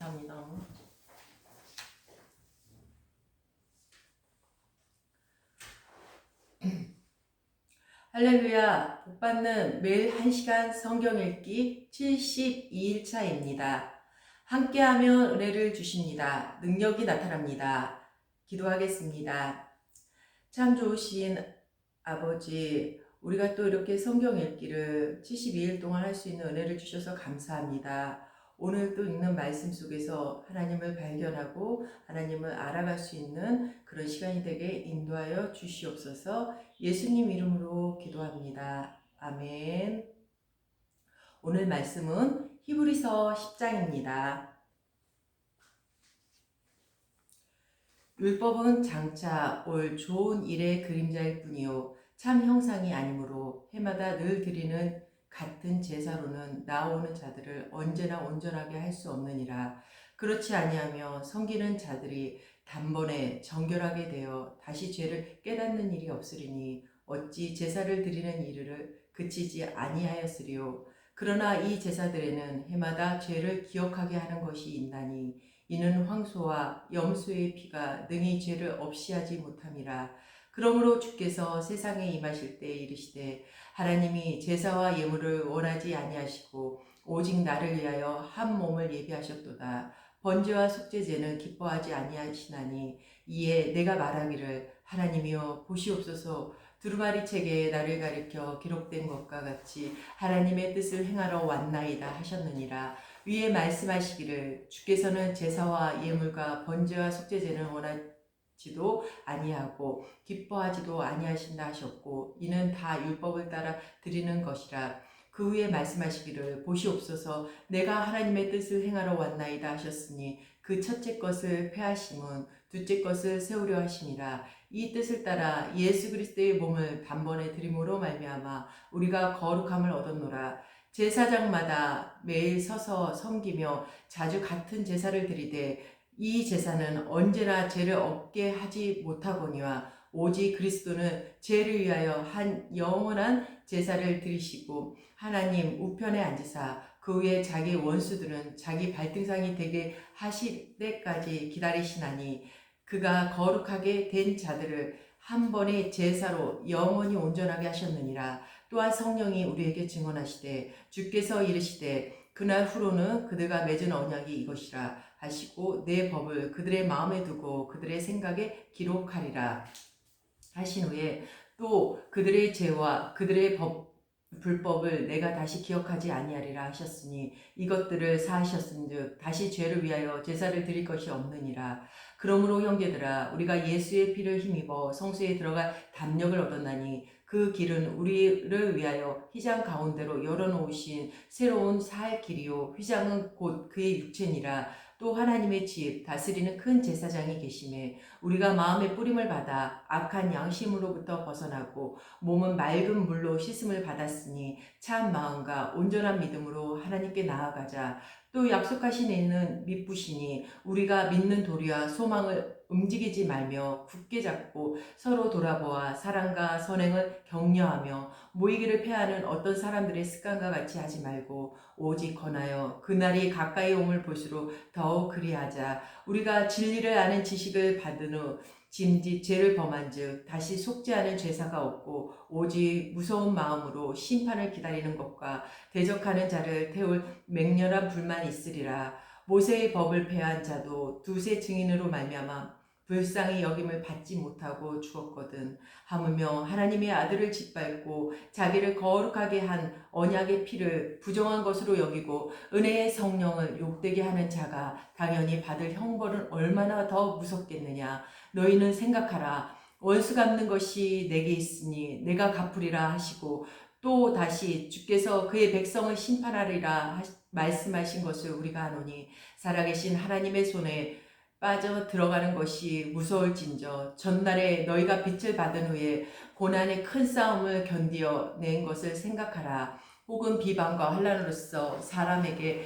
감사합니다. 할렐루야, 복받는 매일 1시간 성경 읽기 72일차입니다. 함께하면 은혜를 주십니다. 능력이 나타납니다. 기도하겠습니다. 참 좋으신 아버지, 우리가 또 이렇게 성경 읽기를 72일 동안 할 수 있는 은혜를 주셔서 감사합니다. 오늘 또 읽는 말씀 속에서 하나님을 발견하고 하나님을 알아갈 수 있는 그런 시간이 되게 인도하여 주시옵소서. 예수님 이름으로 기도합니다. 아멘. 오늘 말씀은 히브리서 10장입니다. 율법은 장차 올 좋은 일의 그림자일 뿐이요 참 형상이 아니므로 해마다 늘 드리는 같은 제사로는 나아오는 자들을 언제나 온전하게 할 수 없느니라. 그렇지 아니하며 섬기는 자들이 단번에 정결하게 되어 다시 죄를 깨닫는 일이 없으리니 어찌 제사를 드리는 일을 그치지 아니하였으리요. 그러나 이 제사들에는 해마다 죄를 기억하게 하는 것이 있나니 이는 황소와 염소의 피가 능히 죄를 없이 하지 못함이라. 그러므로 주께서 세상에 임하실 때 이르시되 하나님이 제사와 예물을 원하지 아니하시고 오직 나를 위하여 한 몸을 예비하셨도다. 번제와 속죄제는 기뻐하지 아니하시나니 이에 내가 말하기를 하나님이여 보시옵소서. 두루마리 책에 나를 가리켜 기록된 것과 같이 하나님의 뜻을 행하러 왔나이다 하셨느니라. 위에 말씀하시기를 주께서는 제사와 예물과 번제와 속죄제는 원하지도 아니하고 기뻐하지도 아니하신다 하셨고 이는 다 율법을 따라 드리는 것이라. 그 후에 말씀하시기를 보시옵소서 내가 하나님의 뜻을 행하러 왔나이다 하셨으니 그 첫째 것을 폐하심은 둘째 것을 세우려 하심이라. 이 뜻을 따라 예수 그리스도의 몸을 단번에 드림으로 말미암아 우리가 거룩함을 얻었노라. 제사장마다 매일 서서 섬기며 자주 같은 제사를 드리되 이 제사는 언제나 죄를 없게 하지 못하거니와 오직 그리스도는 죄를 위하여 한 영원한 제사를 드리시고 하나님 우편에 앉으사 그 후에 자기 원수들은 자기 발등상이 되게 하실 때까지 기다리시나니 그가 거룩하게 된 자들을 한 번의 제사로 영원히 온전하게 하셨느니라. 또한 성령이 우리에게 증언하시되 주께서 이르시되 그날 후로는 그들과 맺은 언약이 이것이라 하시고 내 법을 그들의 마음에 두고 그들의 생각에 기록하리라 하신 후에 또 그들의 죄와 그들의 불법을 내가 다시 기억하지 아니하리라 하셨으니 이것들을 사하셨은즉 다시 죄를 위하여 제사를 드릴 것이 없느니라. 그러므로 형제들아 우리가 예수의 피를 힘입어 성소에 들어가 담력을 얻었나니 그 길은 우리를 위하여 휘장 가운데로 열어놓으신 새로운 살 길이요 휘장은 곧 그의 육체니라. 또 하나님의 집 다스리는 큰 제사장이 계심에 우리가 마음의 뿌림을 받아 악한 양심으로부터 벗어나고 몸은 맑은 물로 씻음을 받았으니 참 마음과 온전한 믿음으로 하나님께 나아가자. 또 약속하신 이는 믿으시니 우리가 믿는 도리와 소망을 움직이지 말며 굳게 잡고 서로 돌아보아 사랑과 선행을 격려하며 모이기를 패하는 어떤 사람들의 습관과 같이 하지 말고 오직 권하여 그날이 가까이 옴을 볼수록 더욱 그리하자. 우리가 진리를 아는 지식을 받은 후 짐짓 죄를 범한즉 다시 속죄하는 제사가 없고 오직 무서운 마음으로 심판을 기다리는 것과 대적하는 자를 태울 맹렬한 불만 있으리라. 모세의 법을 폐한 자도 두세 증인으로 말미암아 불쌍히 여김을 받지 못하고 죽었거든. 하물며 하나님의 아들을 짓밟고 자기를 거룩하게 한 언약의 피를 부정한 것으로 여기고 은혜의 성령을 욕되게 하는 자가 당연히 받을 형벌은 얼마나 더 무섭겠느냐. 너희는 생각하라. 원수 갚는 것이 내게 있으니 내가 갚으리라 하시고 또 다시 주께서 그의 백성을 심판하리라 말씀하신 것을 우리가 아노니 살아계신 하나님의 손에 빠져 들어가는 것이 무서울진저 전날에 너희가 빛을 받은 후에 고난의 큰 싸움을 견디어 낸 것을 생각하라. 혹은 비방과 환난으로서 사람에게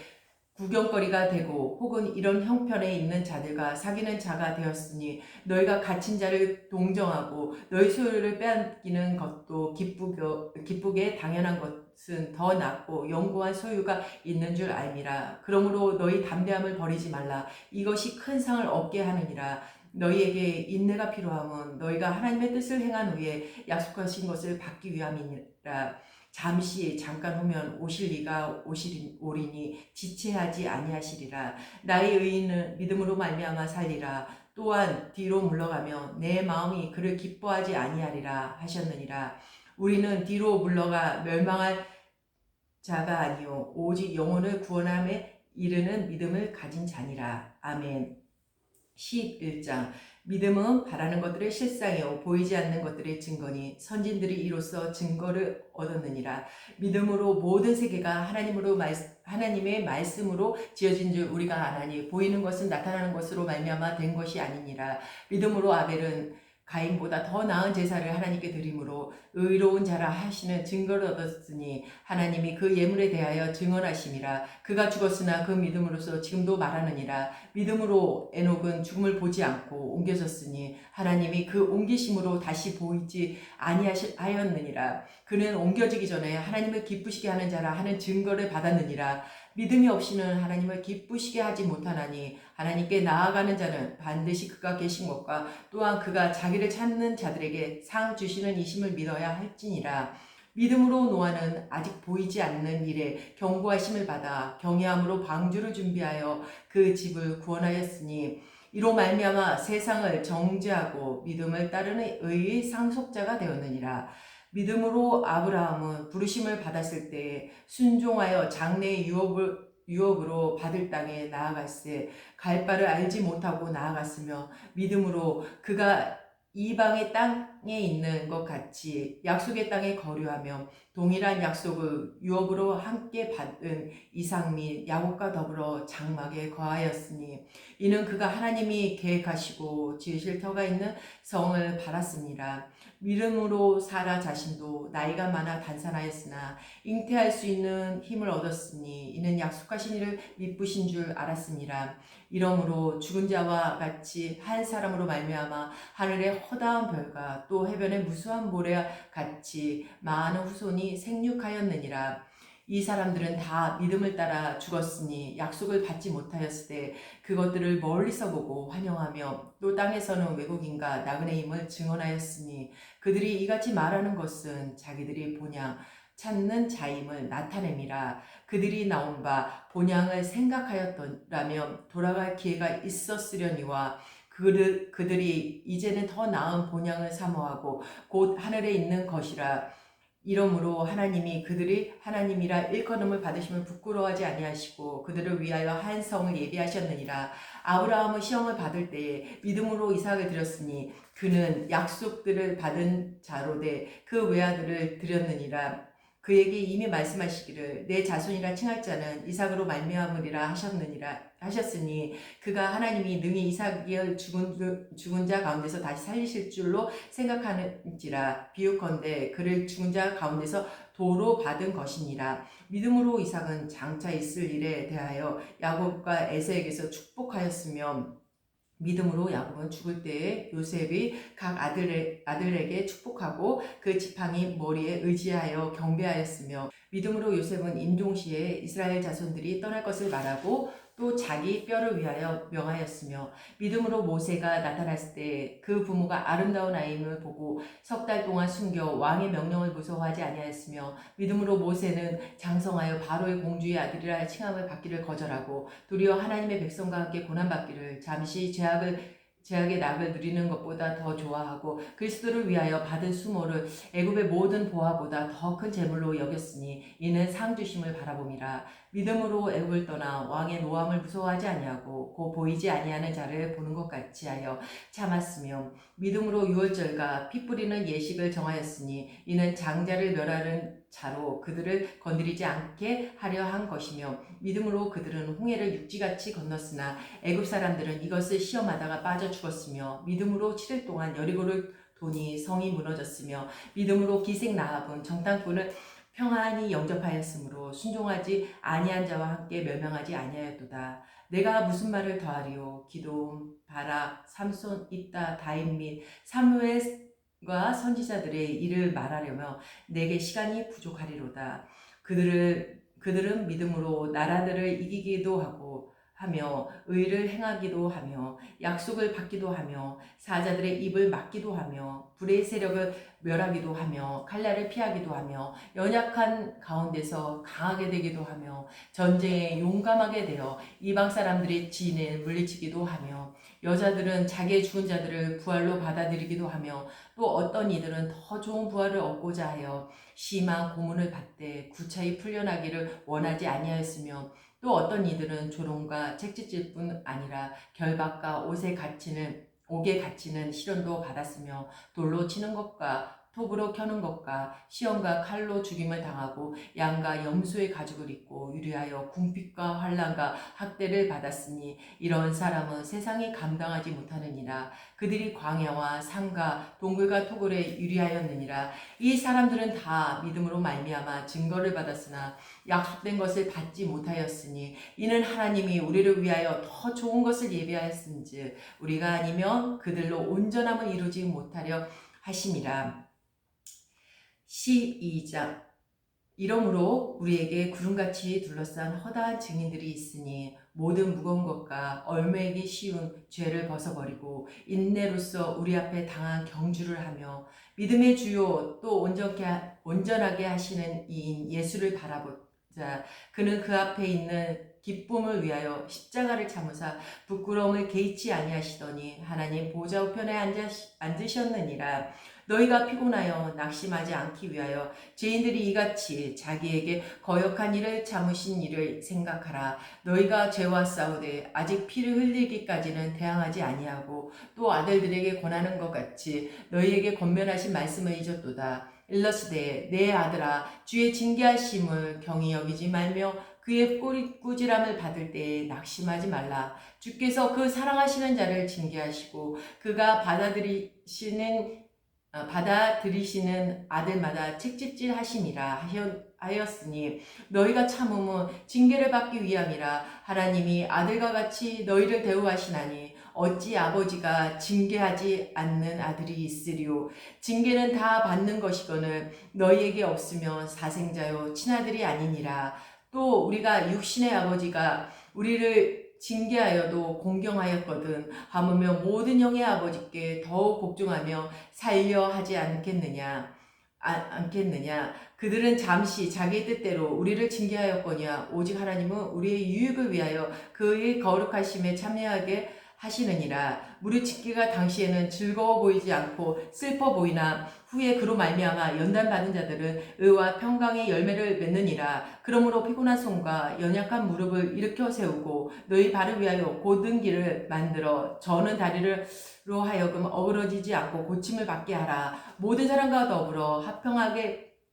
구경거리가 되고 혹은 이런 형편에 있는 자들과 사귀는 자가 되었으니 너희가 갇힌 자를 동정하고 너희 소유를 빼앗기는 것도 기쁘게 당연한 것은 더 낫고 영구한 소유가 있는 줄 알미라. 그러므로 너희 담대함을 버리지 말라. 이것이 큰 상을 얻게 하느니라. 너희에게 인내가 필요함은 너희가 하나님의 뜻을 행한 후에 약속하신 것을 받기 위함이니라. 잠깐 후면 오실 이가 오리니 지체하지 아니하시리라. 나의 의인은 믿음으로 말미암아 살리라. 또한 뒤로 물러가며 내 마음이 그를 기뻐하지 아니하리라 하셨느니라. 우리는 뒤로 물러가 멸망할 자가 아니요 오직 영혼을 구원함에 이르는 믿음을 가진 자니라. 아멘. 11장. 믿음은 바라는 것들의 실상이요 보이지 않는 것들의 증거니 선진들이 이로써 증거를 얻었느니라. 믿음으로 모든 세계가 하나님의 말씀으로 지어진 줄 우리가 아나니 보이는 것은 나타나는 것으로 말미암아 된 것이 아니니라. 믿음으로 아벨은 가인보다 더 나은 제사를 하나님께 드림으로 의로운 자라 하시는 증거를 얻었으니 하나님이 그 예물에 대하여 증언하심이라. 그가 죽었으나 그 믿음으로서 지금도 말하느니라. 믿음으로 에녹은 죽음을 보지 않고 옮겨졌으니 하나님이 그 옮기심으로 다시 보이지 아니하였느니라. 그는 옮겨지기 전에 하나님을 기쁘시게 하는 자라 하는 증거를 받았느니라. 믿음이 없이는 하나님을 기쁘시게 하지 못하나니 하나님께 나아가는 자는 반드시 그가 계신 것과 또한 그가 자기를 찾는 자들에게 상 주시는 이심을 믿어야 할지니라. 믿음으로 노아는 아직 보이지 않는 일에 경고하심을 받아 경외함으로 방주를 준비하여 그 집을 구원하였으니 이로 말미암아 세상을 정죄하고 믿음을 따르는 의의 상속자가 되었느니라. 믿음으로 아브라함은 부르심을 받았을 때에 순종하여 장래의 유업으로 받을 땅에 나아갔을 갈 바를 알지 못하고 나아갔으며 믿음으로 그가 이방의 땅에 있는 것 같이 약속의 땅에 거류하며 동일한 약속을 유업으로 함께 받은 이삭 및 야곱과 더불어 장막에 거하였으니 이는 그가 하나님이 계획하시고 지으실 터가 있는 성을 바랐습니다. 믿음으로 사라 자신도 나이가 많아 단산하였으나 잉태할 수 있는 힘을 얻었으니 이는 약속하신 이를 미쁘신 줄 알았습니다. 이러므로 죽은 자와 같이 한 사람으로 말미암아 하늘의 허다한 별과 또 해변의 무수한 모래와 같이 많은 후손이 생육하였느니라. 이 사람들은 다 믿음을 따라 죽었으니 약속을 받지 못하였을 때 그것들을 멀리서 보고 환영하며 또 땅에서는 외국인과 나그네 임을 증언하였으니 그들이 이같이 말하는 것은 자기들이 본향 찾는 자임을 나타냄이라. 그들이 나온 바 본향을 생각하였더라면 돌아갈 기회가 있었으려니와 그들이 이제는 더 나은 본향을 사모하고 곧 하늘에 있는 것이라. 이러므로 하나님이 그들이 하나님이라 일컬음을 받으심을 부끄러워하지 아니하시고 그들을 위하여 한 성을 예비하셨느니라. 아브라함은 시험을 받을 때에 믿음으로 이삭을 드렸으니 그는 약속들을 받은 자로되 그 외아들을 드렸느니라. 그에게 이미 말씀하시기를 내 자손이라 칭할 자는 이삭으로 말미암으리라 하셨으니 그가 하나님이 능히 이삭을 죽은 자 가운데서 다시 살리실 줄로 생각하는지라. 비유컨대 그를 죽은 자 가운데서 도로 받은 것이니라. 믿음으로 이삭은 장차 있을 일에 대하여 야곱과 에서에게서 축복하였으며 믿음으로 야곱은 죽을 때에 요셉이 각 아들에게 축복하고 그 지팡이 머리에 의지하여 경배하였으며 믿음으로 요셉은 임종시에 이스라엘 자손들이 떠날 것을 말하고 또 자기 뼈를 위하여 명하였으며 믿음으로 모세가 나타났을 때 그 부모가 아름다운 아임을 보고 석 달 동안 숨겨 왕의 명령을 무서워하지 아니하였으며 믿음으로 모세는 장성하여 바로의 공주의 아들이라 칭함을 받기를 거절하고 도리어 하나님의 백성과 함께 고난받기를 잠시 죄악의 낙을 누리는 것보다 더 좋아하고 그리스도를 위하여 받은 수모를 애굽의 모든 보화보다 더 큰 재물로 여겼으니 이는 상 주심을 바라봄이라. 믿음으로 애굽을 떠나 왕의 노함을 무서워하지 아니하고 고 보이지 아니하는 자를 보는 것 같이 하여 참았으며 믿음으로 유월절과 피 뿌리는 예식을 정하였으니 이는 장자를 멸하는 자로 그들을 건드리지 않게 하려 한 것이며 믿음으로 그들은 홍해를 육지같이 건넜으나 애굽 사람들은 이것을 시험하다가 빠져 죽었으며 믿음으로 7일 동안 여리고를 도니 성이 무너졌으며 믿음으로 기생 라합은 정탐꾼을 평안히 영접하였으므로 순종하지 아니한 자와 함께 멸망하지 아니하였도다. 내가 무슨 말을 더하리요? 기돔, 바락, 삼손, 입다, 다임 및 사무엘과 선지자들의 일을 말하려며 내게 시간이 부족하리로다. 그들은 믿음으로 나라들을 이기기도 하며 의를 행하기도 하며 약속을 받기도 하며 사자들의 입을 막기도 하며 불의 세력을 멸하기도 하며 칼날을 피하기도 하며 연약한 가운데서 강하게 되기도 하며 전쟁에 용감하게 되어 이방 사람들의 진에 물리치기도 하며 여자들은 자기의 죽은 자들을 부활로 받아들이기도 하며 또 어떤 이들은 더 좋은 부활을 얻고자 하여 심한 고문을 받되 구차히 풀려나기를 원하지 아니하였으며 또 어떤 이들은 조롱과 책짓질 뿐 아니라 결박과 옥에 갇히는 시련도 받았으며 돌로 치는 것과 톱으로 켜는 것과 시험과 칼로 죽임을 당하고 양과 염소의 가죽을 입고 유리하여 궁핍과 환난과 학대를 받았으니 이런 사람은 세상이 감당하지 못하느니라. 그들이 광야와 산과 동굴과 토굴에 유리하였느니라. 이 사람들은 다 믿음으로 말미암아 증거를 받았으나 약속된 것을 받지 못하였으니 이는 하나님이 우리를 위하여 더 좋은 것을 예비하였은즉 우리가 아니면 그들로 온전함을 이루지 못하려 하심이라. 12장. 이러므로 우리에게 구름같이 둘러싼 허다한 증인들이 있으니 모든 무거운 것과 얼매이기 쉬운 죄를 벗어버리고 인내로써 우리 앞에 당한 경주를 하며 믿음의 주요 또 온전하게 하시는 이인 예수를 바라보자. 그는 그 앞에 있는 기쁨을 위하여 십자가를 참으사 부끄러움을 개의치 아니하시더니 하나님 보좌 우편에 앉으셨느니라. 너희가 피곤하여 낙심하지 않기 위하여 죄인들이 이같이 자기에게 거역한 일을 참으신 일을 생각하라. 너희가 죄와 싸우되 아직 피를 흘리기까지는 대항하지 아니하고 또 아들들에게 권하는 것 같이 너희에게 권면하신 말씀을 잊었도다. 일러스되 내 아들아 주의 징계하심을 경히 여기지 말며 그의 꾸지람을 받을 때에 낙심하지 말라. 주께서 그 사랑하시는 자를 징계하시고 그가 받아들이시는 아들마다 책짓질 하심이라 하였으니 너희가 참음은 징계를 받기 위함이라. 하나님이 아들과 같이 너희를 대우하시나니 어찌 아버지가 징계하지 않는 아들이 있으리요. 징계는 다 받는 것이거늘 너희에게 없으면 사생자요 친아들이 아니니라. 또 우리가 육신의 아버지가 우리를 징계하여도 공경하였거든 하물며 모든 영의 아버지께 더욱 복종하며 살려 하지 않겠느냐. 그들은 잠시 자기 뜻대로 우리를 징계하였거니와 오직 하나님은 우리의 유익을 위하여 그의 거룩하심에 참여하게 하시느니라. 무릇 짓기가 당시에는 즐거워 보이지 않고 슬퍼 보이나 후에 그로 말미암아 연단받은 자들은 의와 평강의 열매를 맺느니라. 그러므로 피곤한 손과 연약한 무릎을 일으켜 세우고 너희 발을 위하여 곧은 길을 만들어 저는 다리로 하여금 어그러지지 않고 고침을 받게 하라. 모든 사람과 더불어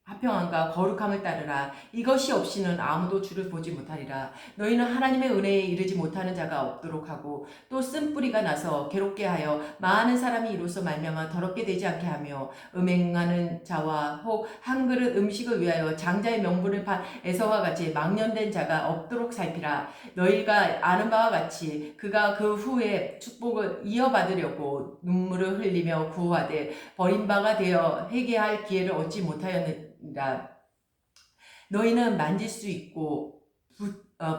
합평함과 거룩함을 따르라. 이것이 없이는 아무도 주를 보지 못하리라. 너희는 하나님의 은혜에 이르지 못하는 자가 없도록 하고 또 쓴뿌리가 나서 괴롭게 하여 많은 사람이 이로써 말미암아 더럽게 되지 않게 하며 음행하는 자와 혹 한 그릇 음식을 위하여 장자의 명분을 판 에서와 같이 망령된 자가 없도록 살피라. 너희가 아는 바와 같이 그가 그 후에 축복을 이어받으려고 눈물을 흘리며 구하되 버린 바가 되어 회개할 기회를 얻지 못하였느니라. 너희는 만질 수 있고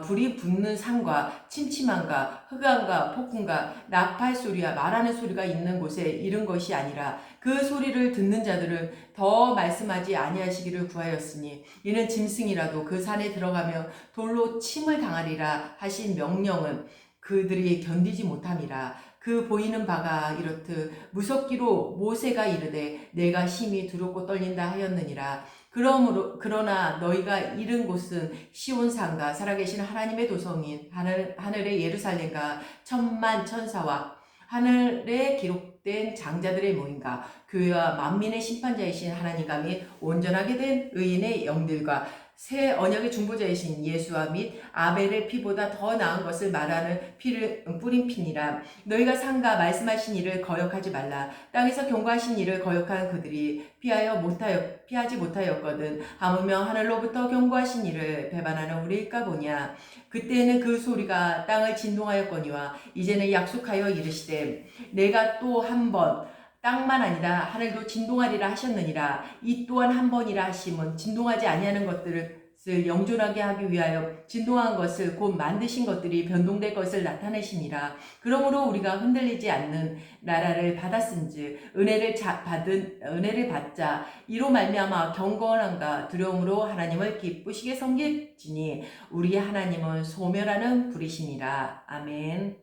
불이 붙는 산과 침침함과 흑암과 폭풍과 나팔 소리와 말하는 소리가 있는 곳에 이른 것이 아니라 그 소리를 듣는 자들을 더 말씀하지 아니하시기를 구하였으니 이는 짐승이라도 그 산에 들어가며 돌로 침을 당하리라 하신 명령은 그들이 견디지 못함이라. 그 보이는 바가 이렇듯 무섭기로 모세가 이르되 내가 심히 두렵고 떨린다 하였느니라. 그러나 너희가 이른 곳은 시온산과 살아계신 하나님의 도성인 하늘의 예루살렘과 천만 천사와 하늘에 기록된 장자들의 모임과 교회와 만민의 심판자이신 하나님과 및 온전하게 된 의인의 영들과 새 언약의 중보자이신 예수와 및 아벨의 피보다 더 나은 것을 말하는 피를 뿌린 피니라. 너희가 상가 말씀하신 일을 거역하지 말라. 땅에서 경고하신 일을 거역한 그들이 피하지 못하였거든. 하물며 하늘로부터 경고하신 일을 배반하는 우리일까 보냐. 그때에는 그 소리가 땅을 진동하였거니와 이제는 약속하여 이르시되 내가 또 한 번 땅만 아니라 하늘도 진동하리라 하셨느니라. 이 또한 한 번이라 하심은 진동하지 아니하는 것들을 영존하게 하기 위하여 진동한 것을 곧 만드신 것들이 변동될 것을 나타내심이라. 그러므로 우리가 흔들리지 않는 나라를 받았은즉 은혜를 받자 이로 말미암아 경건함과 두려움으로 하나님을 기쁘시게 섬길지니 우리 하나님은 소멸하는 불이시니라. 아멘.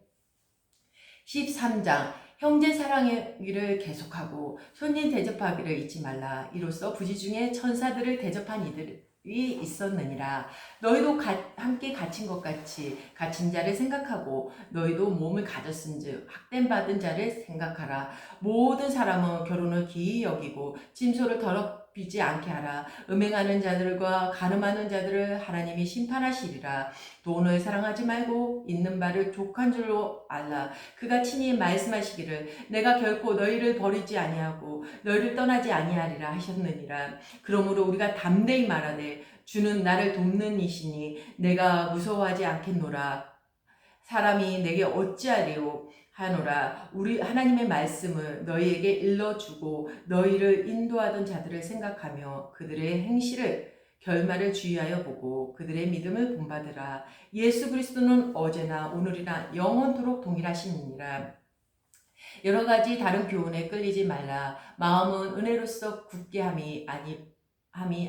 13장 형제 사랑하기를 계속하고 손님 대접하기를 잊지 말라. 이로써 부지 중에 천사들을 대접한 이들이 있었느니라. 너희도 함께 갇힌 것 같이 갇힌 자를 생각하고 너희도 몸을 가졌은즉 학대 받은 자를 생각하라. 모든 사람은 결혼을 기이 여기고 침소를 더럽히지 않게 하라. 음행하는 자들과 간음하는 자들을 하나님이 심판하시리라. 돈을 사랑하지 말고 있는 바를 족한 줄로 알라. 그가 친히 말씀하시기를 내가 결코 너희를 버리지 아니하고 너희를 떠나지 아니하리라 하셨느니라. 그러므로 우리가 담대히 말하되 주는 나를 돕는 이시니 내가 무서워하지 않겠노라. 사람이 내게 어찌하리요 하노라. 우리 하나님의 말씀을 너희에게 일러주고 너희를 인도하던 자들을 생각하며 그들의 행실을 결말을 주의하여 보고 그들의 믿음을 본받으라. 예수 그리스도는 어제나 오늘이나 영원토록 동일하시니라. 여러 가지 다른 교훈에 끌리지 말라. 마음은 은혜로서 굳게 함이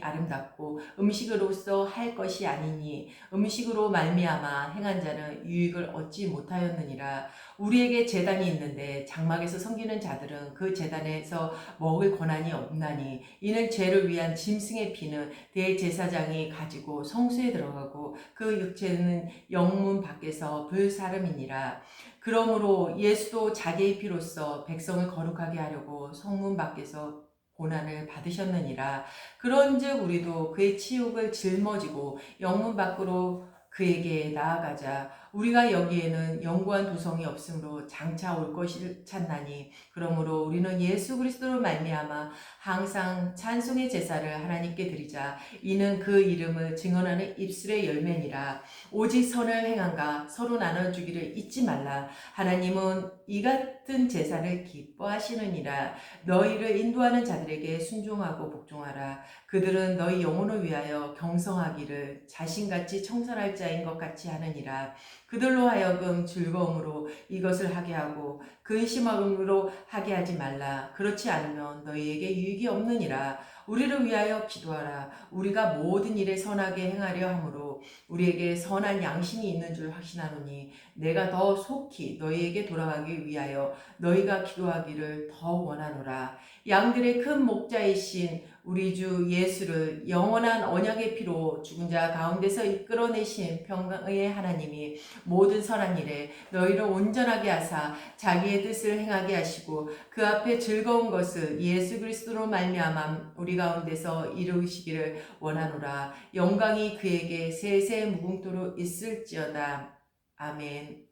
아름답고 음식으로서 할 것이 아니니 음식으로 말미암아 행한 자는 유익을 얻지 못하였느니라. 우리에게 제단이 있는데 장막에서 섬기는 자들은 그 제단에서 먹을 권한이 없나니 이는 죄를 위한 짐승의 피는 대제사장이 가지고 성소에 들어가고 그 육체는 영문 밖에서 불사름이니라. 그러므로 예수도 자기의 피로써 백성을 거룩하게 하려고 성문 밖에서 고난을 받으셨느니라. 그런즉 우리도 그의 치욕을 짊어지고 영문 밖으로 그에게 나아가자. 우리가 여기에는 영구한 도성이 없으므로 장차 올 것을 찾나니 그러므로 우리는 예수 그리스도로 말미암아 항상 찬송의 제사를 하나님께 드리자. 이는 그 이름을 증언하는 입술의 열매니라. 오직 선을 행한가 서로 나눠주기를 잊지 말라. 하나님은 이 같은 제사를 기뻐하시느니라. 너희를 인도하는 자들에게 순종하고 복종하라. 그들은 너희 영혼을 위하여 경성하기를 자신같이 청산할 자인 것 같이 하느니라. 그들로 하여금 즐거움으로 이것을 하게 하고 근심함으로 하게 하지 말라. 그렇지 않으면 너희에게 유익이 없느니라. 우리를 위하여 기도하라. 우리가 모든 일에 선하게 행하려 하므로 우리에게 선한 양심이 있는 줄 확신하노니 내가 더 속히 너희에게 돌아가기 위하여 너희가 기도하기를 더 원하노라. 양들의 큰 목자이신 우리 주 예수를 영원한 언약의 피로 죽은 자 가운데서 이끌어내신 평강의 하나님이 모든 선한 일에 너희를 온전하게 하사 자기의 뜻을 행하게 하시고 그 앞에 즐거운 것을 예수 그리스도로 말미암아 우리 가운데서 이루시기를 원하노라. 영광이 그에게 세세 무궁토록 있을지어다. 아멘.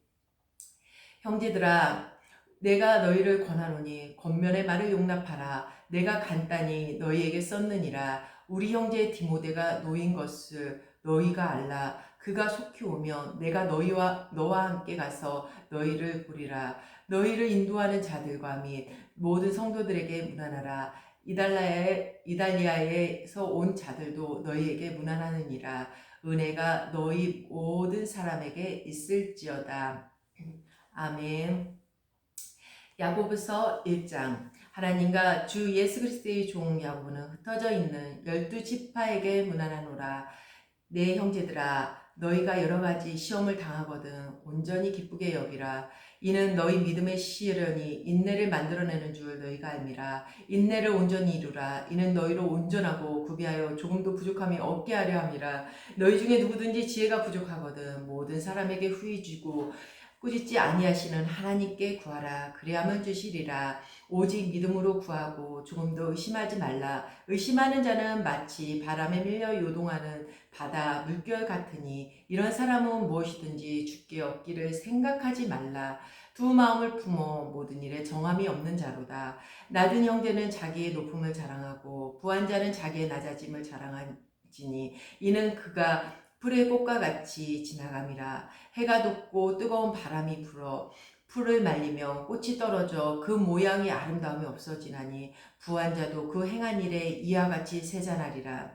형제들아 내가 너희를 권하노니 권면의 말을 용납하라. 내가 간단히 너희에게 썼느니라. 우리 형제 디모데가 노인 것을 너희가 알라. 그가 속히 오면 내가 너와 함께 가서 너희를 보리라. 너희를 인도하는 자들과 및 모든 성도들에게 문안하라. 이달리아에서 온 자들도 너희에게 문안하느니라. 은혜가 너희 모든 사람에게 있을지어다. 아멘. 야고보서 1장. 하나님과 주 예수 그리스도의 종 야고보는 흩어져 있는 12지파에게 문안하노라. 내 형제들아 너희가 여러 가지 시험을 당하거든 온전히 기쁘게 여기라. 이는 너희 믿음의 시련이 인내를 만들어내는 줄 너희가 알미라. 인내를 온전히 이루라. 이는 너희를 온전하고 구비하여 조금도 부족함이 없게 하려 함이라. 너희 중에 누구든지 지혜가 부족하거든 모든 사람에게 후히 주고 꾸짖지 아니하시는 하나님께 구하라. 그리하면 주시리라. 오직 믿음으로 구하고 조금도 의심하지 말라. 의심하는 자는 마치 바람에 밀려 요동하는 바다 물결 같으니 이런 사람은 무엇이든지 주께 얻기를 생각하지 말라. 두 마음을 품어 모든 일에 정함이 없는 자로다. 낮은 형제는 자기의 높음을 자랑하고 부한 자는 자기의 낮아짐을 자랑하지니 이는 그가 풀의 꽃과 같이 지나감이라. 해가 돋고 뜨거운 바람이 불어 풀을 말리며 꽃이 떨어져 그 모양의 아름다움이 없어지나니 부한 자도 그 행한 일에 이와 같이 세잔하리라.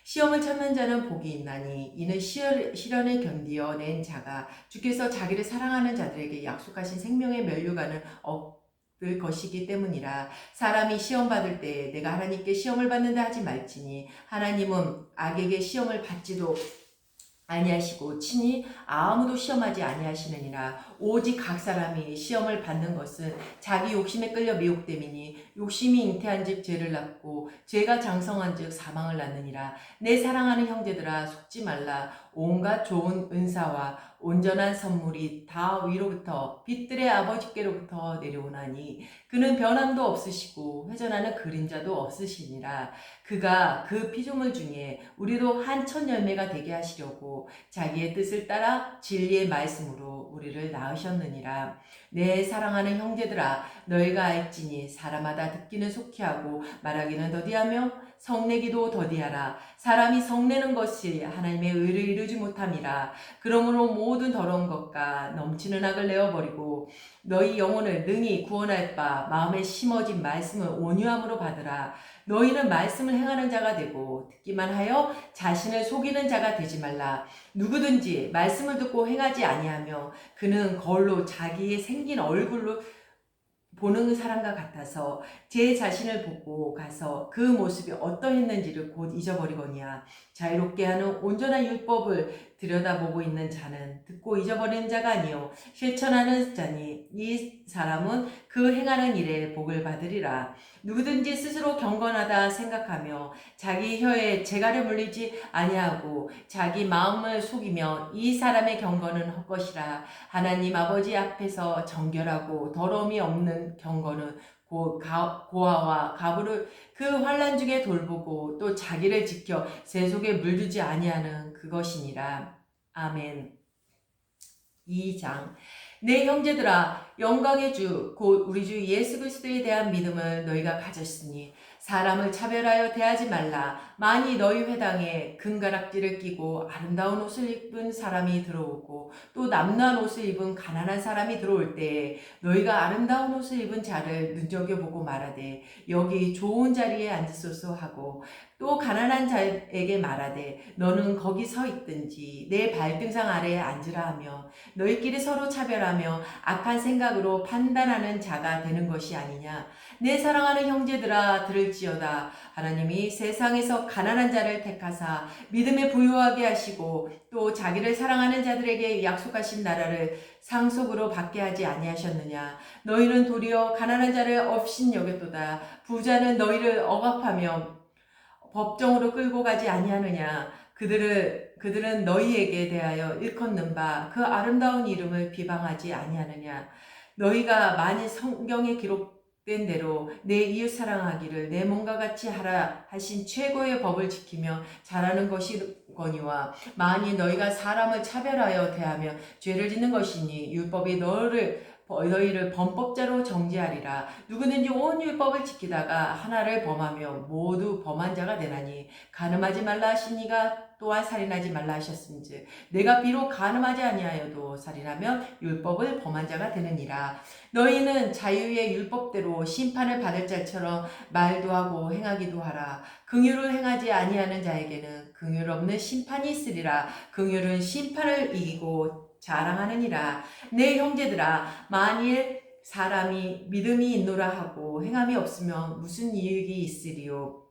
시험을 참는 자는 복이 있나니 이는 시련을 견디어 낸 자가 주께서 자기를 사랑하는 자들에게 약속하신 생명의 면류관을 얻을 것이기 때문이라. 사람이 시험 받을 때 내가 하나님께 시험을 받는다 하지 말지니 하나님은 악에게 시험을 받지도 아니하시고 친히 아무도 시험하지 아니하시느니라. 오직 각 사람이 시험을 받는 것은 자기 욕심에 끌려 미혹됨이니 욕심이 잉태한즉 죄를 낳고 죄가 장성한즉 사망을 낳느니라. 내 사랑하는 형제들아 속지 말라. 온갖 좋은 은사와 온전한 선물이 다 위로부터 빛들의 아버지께로부터 내려오나니 그는 변함도 없으시고 회전하는 그림자도 없으시니라. 그가 그 피조물 중에 우리도 한 첫 열매가 되게 하시려고 자기의 뜻을 따라 진리의 말씀으로 우리를 낳으셨느니라. 내 사랑하는 형제들아 너희가 알지니 사람마다 듣기는 속히 하고 말하기는 더디하며 성내기도 더디하라. 사람이 성내는 것이 하나님의 의를 이루지 못함이라. 그러므로 모든 더러운 것과 넘치는 악을 내어버리고 너희 영혼을 능히 구원할 바 마음에 심어진 말씀을 온유함으로 받으라. 너희는 말씀을 행하는 자가 되고 듣기만 하여 자신을 속이는 자가 되지 말라. 누구든지 말씀을 듣고 행하지 아니하며 그는 거울로 자기의 생긴 얼굴로 보는 사람과 같아서 제 자신을 보고 가서 그 모습이 어떠했는지를 곧 잊어버리거니와 자유롭게 하는 온전한 율법을 들여다보고 있는 자는 듣고 잊어버리는 자가 아니요 실천하는 자니 이 사람은 그 행하는 일에 복을 받으리라. 누구든지 스스로 경건하다 생각하며 자기 혀에 재갈을 물리지 아니하고 자기 마음을 속이며 이 사람의 경건은 헛것이라. 하나님 아버지 앞에서 정결하고 더러움이 없는 경건은 곧 고아와 가부를 그 환난 중에 돌보고 또 자기를 지켜 새 속에 물들지 아니하는 그것이니라. 아멘. 2장. 내 형제들아 영광의 주 곧 우리 주 예수 그리스도에 대한 믿음을 너희가 가졌으니 사람을 차별하여 대하지 말라. 만일 너희 회당에 금가락지를 끼고 아름다운 옷을 입은 사람이 들어오고 또 남루한 옷을 입은 가난한 사람이 들어올 때에 너희가 아름다운 옷을 입은 자를 눈여겨보고 말하되 여기 좋은 자리에 앉으소서 하고 또 가난한 자에게 말하되 너는 거기 서 있든지 내 발등상 아래에 앉으라 하며 너희끼리 서로 차별하며 악한 생각으로 판단하는 자가 되는 것이 아니냐. 내 사랑하는 형제들아 들을지어다. 하나님이 세상에서 가난한 자를 택하사 믿음에 부유하게 하시고 또 자기를 사랑하는 자들에게 약속하신 나라를 상속으로 받게 하지 아니하셨느냐. 너희는 도리어 가난한 자를 업신 여겼도다. 부자는 너희를 억압하며 법정으로 끌고 가지 아니하느냐. 그들은 너희에게 대하여 일컫는 바 그 아름다운 이름을 비방하지 아니하느냐. 너희가 만일 성경에 기록된 대로 내 이웃 사랑하기를 내 몸과 같이 하라 하신 최고의 법을 지키며 잘하는 것이거니와 만일 너희가 사람을 차별하여 대하며 죄를 짓는 것이니 율법이 너희를 범법자로 정죄하리라. 누구든지 온 율법을 지키다가 하나를 범하며 모두 범한 자가 되나니 간음하지 말라 하시니가 또한 살인하지 말라 하셨음즉 내가 비록 간음하지 아니하여도 살인하면 율법을 범한 자가 되느니라. 너희는 자유의 율법대로 심판을 받을 자처럼 말도 하고 행하기도 하라. 긍휼을 행하지 아니하는 자에게는 긍휼 없는 심판이 있으리라. 긍휼은 심판을 이기고 자랑하느니라. 내 형제들아 만일 사람이 믿음이 있노라 하고 행함이 없으면 무슨 이익이 있으리요.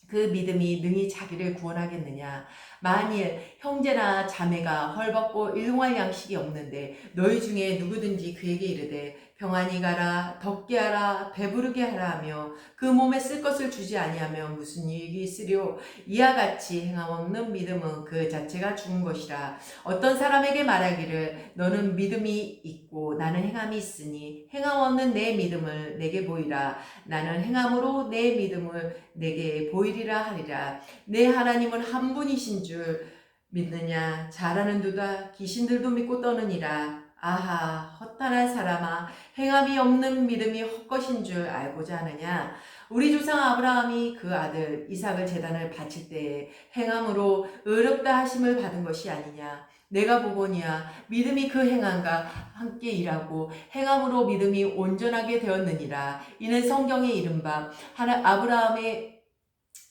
그 믿음이 능히 자기를 구원하겠느냐. 만일 형제나 자매가 헐벗고 일용할 양식이 없는데 너희 중에 누구든지 그에게 이르되 평안히 가라, 덥게 하라, 배부르게 하라 하며 그 몸에 쓸 것을 주지 아니하면 무슨 유익이 있으리요. 이와 같이 행함 없는 믿음은 그 자체가 죽은 것이라. 어떤 사람에게 말하기를 너는 믿음이 있고 나는 행함이 있으니 행함 없는 내 믿음을 내게 보이라. 나는 행함으로 내 믿음을 내게 보이리라 하리라. 내 하나님은 한 분이신 줄 믿느냐? 잘하는도다 귀신들도 믿고 떠느니라. 아하, 허탄한 사람아, 행함이 없는 믿음이 헛것인 줄 알고자 하느냐? 우리 조상 아브라함이 그 아들 이삭을 제단을 바칠 때에 행함으로 의롭다 하심을 받은 것이 아니냐? 내가 보거니와 믿음이 그 행함과 함께 일하고 행함으로 믿음이 온전하게 되었느니라. 이는 성경에 이른바 아브라함의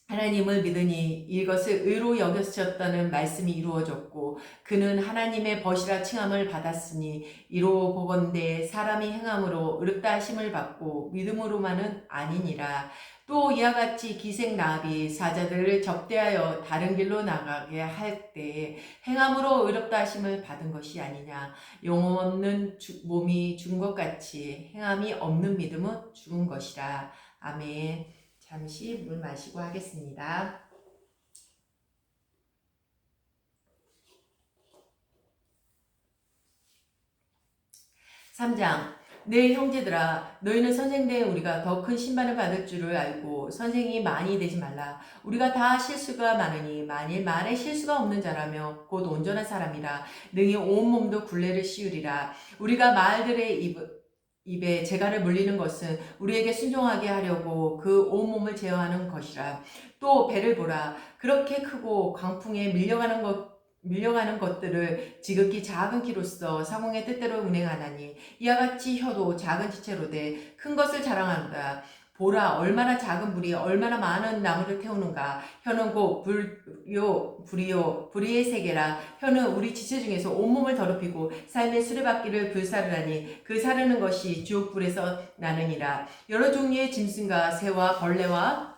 하나님을 믿으니 이것을 의로 여겼었다는 말씀이 이루어졌고 그는 하나님의 벗이라 칭함을 받았으니 이로 보건대 사람이 행함으로 의롭다 하심을 받고 믿음으로만은 아니니라. 또 이와 같이 기생 라합이 사자들을 접대하여 다른 길로 나가게 할 때에 행함으로 의롭다 하심을 받은 것이 아니냐. 영혼 없는 몸이 죽은 것 같이 행함이 없는 믿음은 죽은 것이라. 아멘. 잠시 물 마시고 하겠습니다. 3장. 내 형제들아 너희는 선생된 우리가 더 큰 심판을 받을 줄을 알고 선생이 많이 되지 말라. 우리가 다 실수가 많으니 만일 말에 실수가 없는 자라며 곧 온전한 사람이라 능히 온 몸도 굴레를 씌우리라. 우리가 말들의 입에 재갈을 물리는 것은 우리에게 순종하게 하려고 그 온몸을 제어하는 것이라. 또 배를 보라. 그렇게 크고 광풍에 밀려가는 것들을 지극히 작은 키로써 상공의 뜻대로 운행하나니 이와 같이 혀도 작은 지체로되 큰 것을 자랑하노라. 보라 얼마나 작은 불이 얼마나 많은 나무를 태우는가. 혀는 곧 불이요 불의의 세계라. 혀는 우리 지체 중에서 온몸을 더럽히고 삶의 수레바퀴를 불사르라니 그 사르는 것이 지옥불에서 나느니라. 여러 종류의 짐승과 새와 벌레와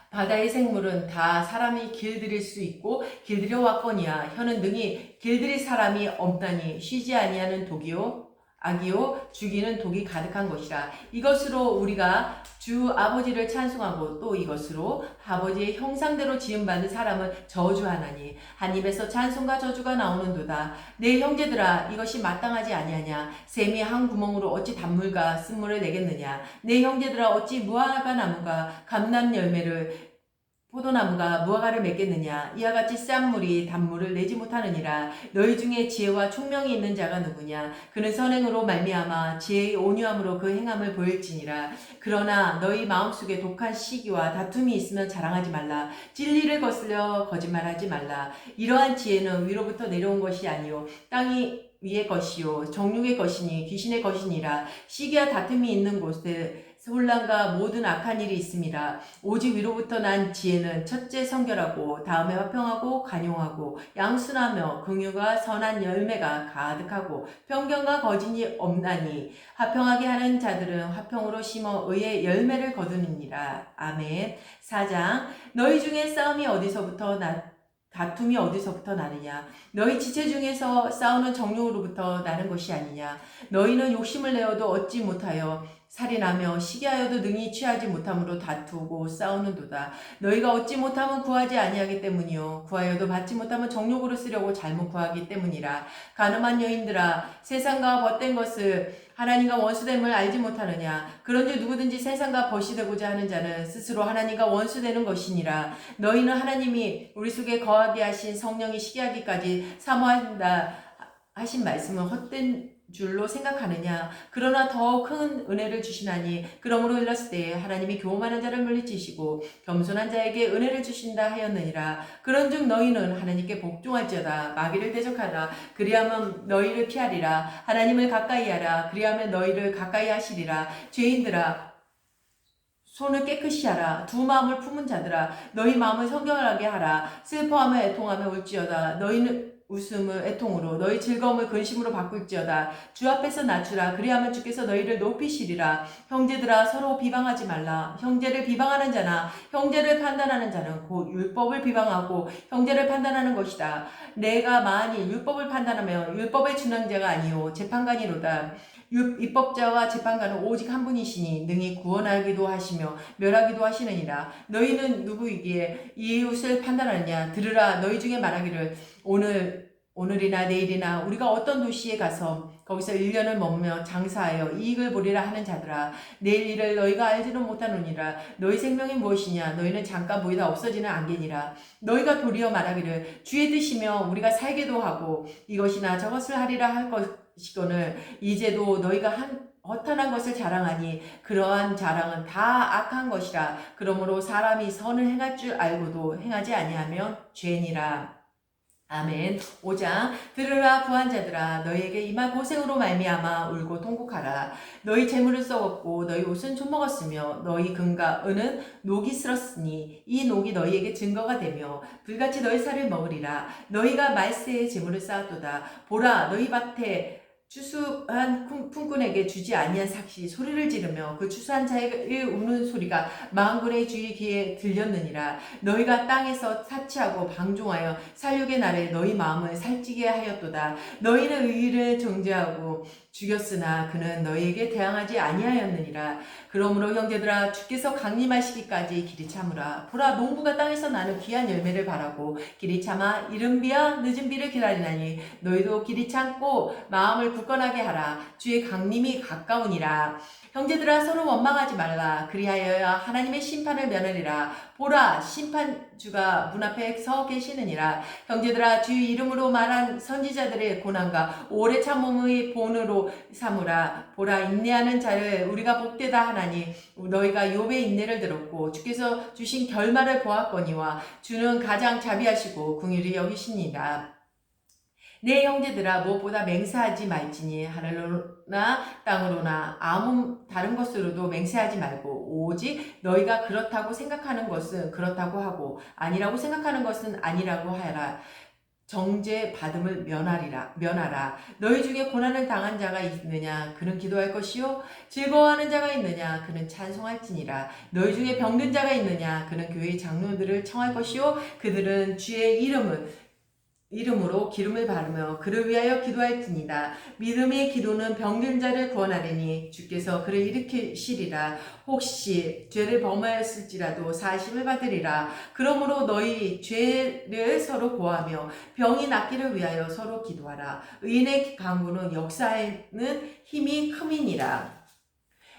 바다의 생물은 다 사람이 길들일 수 있고 길들여 왔거니와 혀는 능히 길들일 사람이 없다니 쉬지 아니하는 독이요 악이요 죽이는 독이 가득한 것이라. 이것으로 우리가 주 아버지를 찬송하고 또 이것으로 아버지의 형상대로 지음받은 사람은 저주하나니 한 입에서 찬송과 저주가 나오는도다. 내 형제들아 이것이 마땅하지 아니하냐. 샘이 한 구멍으로 어찌 단물과 쓴물을 내겠느냐. 내 형제들아 어찌 무화과 나무가 감람 열매를 포도나무가 무화과를 맺겠느냐. 이와 같이 싼 물이 단물을 내지 못하느니라. 너희 중에 지혜와 총명이 있는 자가 누구냐. 그는 선행으로 말미암아 지혜의 온유함으로 그 행함을 보일지니라. 그러나 너희 마음속에 독한 시기와 다툼이 있으면 자랑하지 말라. 진리를 거슬려 거짓말하지 말라. 이러한 지혜는 위로부터 내려온 것이 아니요 땅이 위의 것이요 정욕의 것이니 귀신의 것이니라. 시기와 다툼이 있는 곳에 혼란과 모든 악한 일이 있음이라. 오직 위로부터 난 지혜는 첫째 성결하고 다음에 화평하고 간용하고 양순하며 긍휼과 선한 열매가 가득하고 편견과 거짓이 없나니 화평하게 하는 자들은 화평으로 심어 의의 열매를 거두느니라. 아멘. 4장. 너희 중에 다툼이 어디서부터 나느냐. 너희 지체 중에서 싸우는 정욕으로부터 나는 것이 아니냐. 너희는 욕심을 내어도 얻지 못하여 살인하며 시기하여도 능히 취하지 못함으로 다투고 싸우는도다. 너희가 얻지 못하면 구하지 아니하기 때문이요 구하여도 받지 못하면 정욕으로 쓰려고 잘못 구하기 때문이라. 가늠한 여인들아 세상과 벗된 것을 하나님과 원수됨을 알지 못하느냐. 그런즉 누구든지 세상과 벗이 되고자 하는 자는 스스로 하나님과 원수되는 것이니라. 너희는 하나님이 우리 속에 거하게 하신 성령이 시기하기까지 사모한다 하신 말씀은 헛된 줄로 생각하느냐. 그러나 더 큰 은혜를 주시나니 그러므로 일렀을 때에 하나님이 교만한 자를 물리치시고 겸손한 자에게 은혜를 주신다 하였느니라. 그런즉 너희는 하나님께 복종할지어다. 마귀를 대적하라. 그리하면 너희를 피하리라. 하나님을 가까이 하라. 그리하면 너희를 가까이 하시리라. 죄인들아 손을 깨끗이 하라. 두 마음을 품은 자들아 너희 마음을 성결하게 하라. 슬퍼하며 애통하며 울지어다. 너희는 웃음을 애통으로 너희 즐거움을 근심으로 바꿀지어다. 주 앞에서 낮추라. 그리하면 주께서 너희를 높이시리라. 형제들아 서로 비방하지 말라. 형제를 비방하는 자나 형제를 판단하는 자는 곧 율법을 비방하고 형제를 판단하는 것이다. 내가 만일 율법을 판단하며 율법의 준행자가 아니요 재판관이로다. 입법자와 재판관은 오직 한 분이시니 능히 구원하기도 하시며 멸하기도 하시느니라. 너희는 누구이기에 이웃을 판단하느냐? 들으라. 너희 중에 말하기를 오늘이나 내일이나 우리가 어떤 도시에 가서 거기서 1년을 머무며 장사하여 이익을 보리라 하는 자들아, 내일 일을 너희가 알지는 못하느니라. 너희 생명이 무엇이냐? 너희는 잠깐 보이다 없어지는 안개니라. 너희가 도리어 말하기를 주의 뜻이며 우리가 살기도 하고 이것이나 저것을 하리라 할 것이거늘 이제도 너희가 허탄한 것을 자랑하니 그러한 자랑은 다 악한 것이라. 그러므로 사람이 선을 행할 줄 알고도 행하지 아니하면 죄니라. 아멘. 5장. 들으라 부한자들아, 너희에게 임한 고생으로 말미암아 울고 통곡하라. 너희 재물은 썩었고 너희 옷은 좀먹었으며 너희 금과 은은 녹이 슬었으니 이 녹이 너희에게 증거가 되며 불같이 너희 살을 먹으리라. 너희가 말세에 재물을 쌓았도다. 보라, 너희 밭에 추수한 품꾼에게 주지 아니한 삭시 소리를 지르며 그 추수한 자의 우는 소리가 만군의 주의 귀에 들렸느니라. 너희가 땅에서 사치하고 방종하여 살육의 날에 너희 마음을 살찌게 하였도다. 너희는 의를 정죄하고 죽였으나 그는 너희에게 대항하지 아니하였느니라. 그러므로 형제들아, 주께서 강림하시기까지 길이 참으라. 보라, 농부가 땅에서 나는 귀한 열매를 바라고 길이 참아 이른 비와 늦은 비를 기다리나니 너희도 길이 참고 마음을 굳건하게 하라. 주의 강림이 가까우니라. 형제들아, 서로 원망하지 말라. 그리하여야 하나님의 심판을 면하리라. 보라, 심판주가 문 앞에 서 계시느니라. 형제들아, 주의 이름으로 말한 선지자들의 고난과 오래 참음의 본으로 삼으라. 보라, 인내하는 자를 우리가 복되다 하나니 너희가 욥의 인내를 들었고 주께서 주신 결말을 보았거니와 주는 가장 자비하시고 긍휼히 여기시니라. 내 형제들아, 무엇보다 맹세하지 말지니 하늘로나 땅으로나 아무 다른 것으로도 맹세하지 말고 오직 너희가 그렇다고 생각하는 것은 그렇다고 하고 아니라고 생각하는 것은 아니라고 하라. 정죄 받음을 면하라. 너희 중에 고난을 당한 자가 있느냐? 그는 기도할 것이요. 즐거워하는 자가 있느냐? 그는 찬송할지니라. 너희 중에 병든 자가 있느냐? 그는 교회의 장로들을 청할 것이요. 그들은 주의 이름으로 기름을 바르며 그를 위하여 기도할지니라. 믿음의 기도는 병든 자를 구원하리니 주께서 그를 일으키시리라. 혹시 죄를 범하였을지라도 사심을 받으리라. 그러므로 너희 죄를 서로 고하며 병이 낫기를 위하여 서로 기도하라. 의인의 간구는 역사에는 힘이 큼이니라.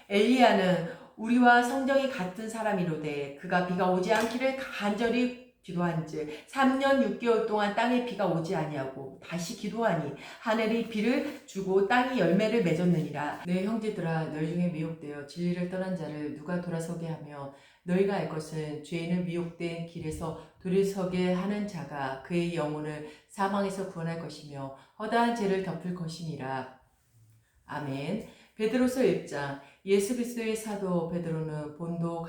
엘리야는 우리와 성정이 같은 사람이로되 그가 비가 오지 않기를 간절히 기도한즉 3년 6개월 동안 땅에 비가 오지 아니하고 다시 기도하니 하늘이 비를 주고 땅이 열매를 맺었느니라. 내 형제들아, 너희 중에 미혹되어 진리를 떠난 자를 누가 돌아서게 하며 너희가 알 것은 죄인을 미혹된 길에서 돌이서게 하는 자가 그의 영혼을 사망에서 구원할 것이며 허다한 죄를 덮을 것이니라. 아멘. 베드로서 1장. 예수 그리스도의 사도 베드로는 본도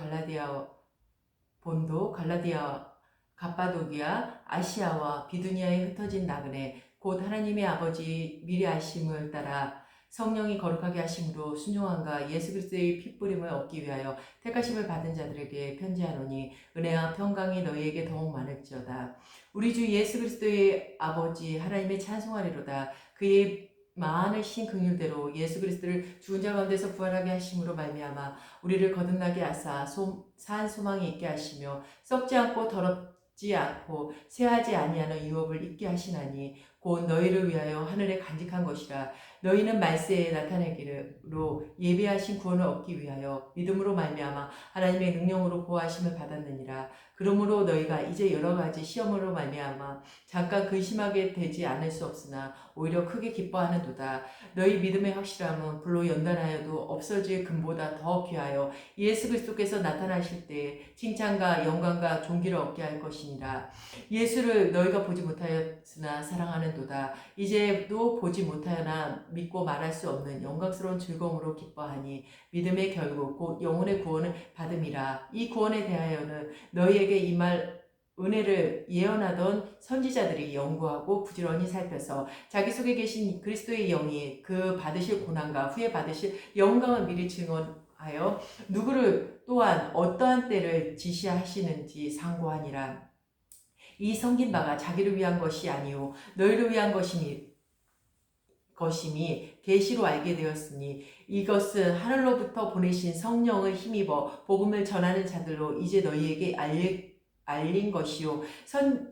갈라디아 갑바도기아, 아시아와 비두니아에 흩어진 나그네 곧 하나님의 아버지 미리 아심을 따라 성령이 거룩하게 하심으로 순종함과 예수 그리스도의 핏부림을 얻기 위하여 택하심을 받은 자들에게 편지하노니 은혜와 평강이 너희에게 더욱 많을지어다. 우리 주 예수 그리스도의 아버지 하나님의 찬송하리로다. 그의 많으신 긍휼대로 예수 그리스도를 죽은 자 가운데서 부활하게 하심으로 말미암아 우리를 거듭나게 하사 산 소망이 있게 하시며 썩지 않고 더럽지 않고 쇠하지 아니하는 유업을 입게 하시나니 곧 너희를 위하여 하늘에 간직한 것이라. 너희는 말세에 나타내기로 예비하신 구원을 얻기 위하여 믿음으로 말미암아 하나님의 능력으로 보호하심을 받았느니라. 그러므로 너희가 이제 여러 가지 시험으로 말미암아 잠깐 근심하게 되지 않을 수 없으나 오히려 크게 기뻐하는도다. 너희 믿음의 확실함은 불로 연단하여도 없어질 금보다 더 귀하여 예수 그리스도께서 나타나실 때 칭찬과 영광과 존귀를 얻게 할 것이니라. 예수를 너희가 보지 못하였으나 사랑하는도다. 이제도 보지 못하여나 믿고 말할 수 없는 영광스러운 즐거움으로 기뻐하니 믿음의 결국 곧 영혼의 구원을 받음이라. 이 구원에 대하여는 너희에게 임할 은혜를 예언하던 선지자들이 연구하고 부지런히 살펴서 자기 속에 계신 그리스도의 영이 그 받으실 고난과 후에 받으실 영광을 미리 증언하여 누구를 또한 어떠한 때를 지시하시는지 상고하니라. 이 섬긴 바가 자기를 위한 것이 아니요 너희를 위한 것이니 것임이 계시로 알게 되었으니 이것은 하늘로부터 보내신 성령을 힘입어 복음을 전하는 자들로 이제 너희에게 알린 것이요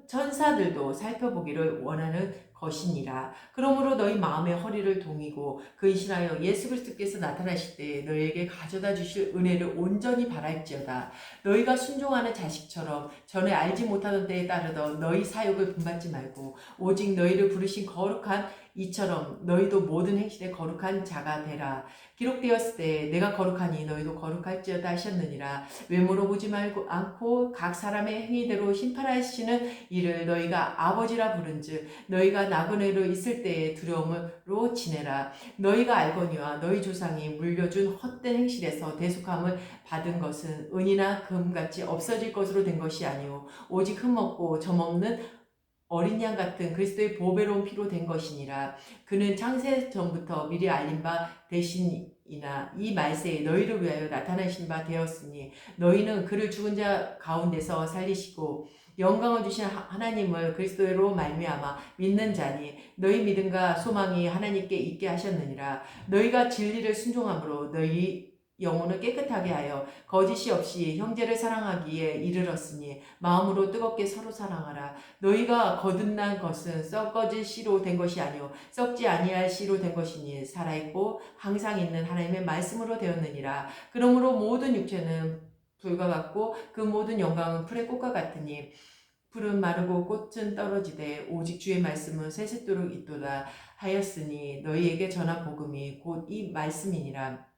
천사들도 살펴보기를 원하는 것이니라. 그러므로 너희 마음의 허리를 동이고 근신하여 예수 그리스도께서 나타나실 때 너희에게 가져다 주실 은혜를 온전히 바랄지어다. 너희가 순종하는 자식처럼 전에 알지 못하던 때에 따르던 너희 사욕을 본받지 말고 오직 너희를 부르신 거룩한 이처럼 너희도 모든 행실에 거룩한 자가 되라. 기록되었을 때 내가 거룩하니 너희도 거룩할지어다 하셨느니라. 외모로 보지 말고 않고 각 사람의 행위대로 심판하시는 이를 너희가 아버지라 부른즉 너희가 나그네로 있을 때의 두려움으로 지내라. 너희가 알거니와 너희 조상이 물려준 헛된 행실에서 대속함을 받은 것은 은이나 금같이 없어질 것으로 된 것이 아니오 오직 흠없고 점없는 어린 양 같은 그리스도의 보배로운 피로 된 것이니라. 그는 창세 전부터 미리 알린 바 되시니나 이 말세에 너희를 위하여 나타나신 바 되었으니 너희는 그를 죽은 자 가운데서 살리시고 영광을 주신 하나님을 그리스도로 말미암아 믿는 자니 너희 믿음과 소망이 하나님께 있게 하셨느니라. 너희가 진리를 순종함으로 너희 영혼을 깨끗하게 하여 거짓이 없이 형제를 사랑하기에 이르렀으니 마음으로 뜨겁게 서로 사랑하라. 너희가 거듭난 것은 썩어질 씨로 된 것이 아니요 썩지 아니할 씨로 된 것이니 살아있고 항상 있는 하나님의 말씀으로 되었느니라. 그러므로 모든 육체는 불과 같고 그 모든 영광은 풀의 꽃과 같으니 풀은 마르고 꽃은 떨어지되 오직 주의 말씀은 세세토록 있도다 하였으니 너희에게 전한 복음이 곧 이 말씀이니라.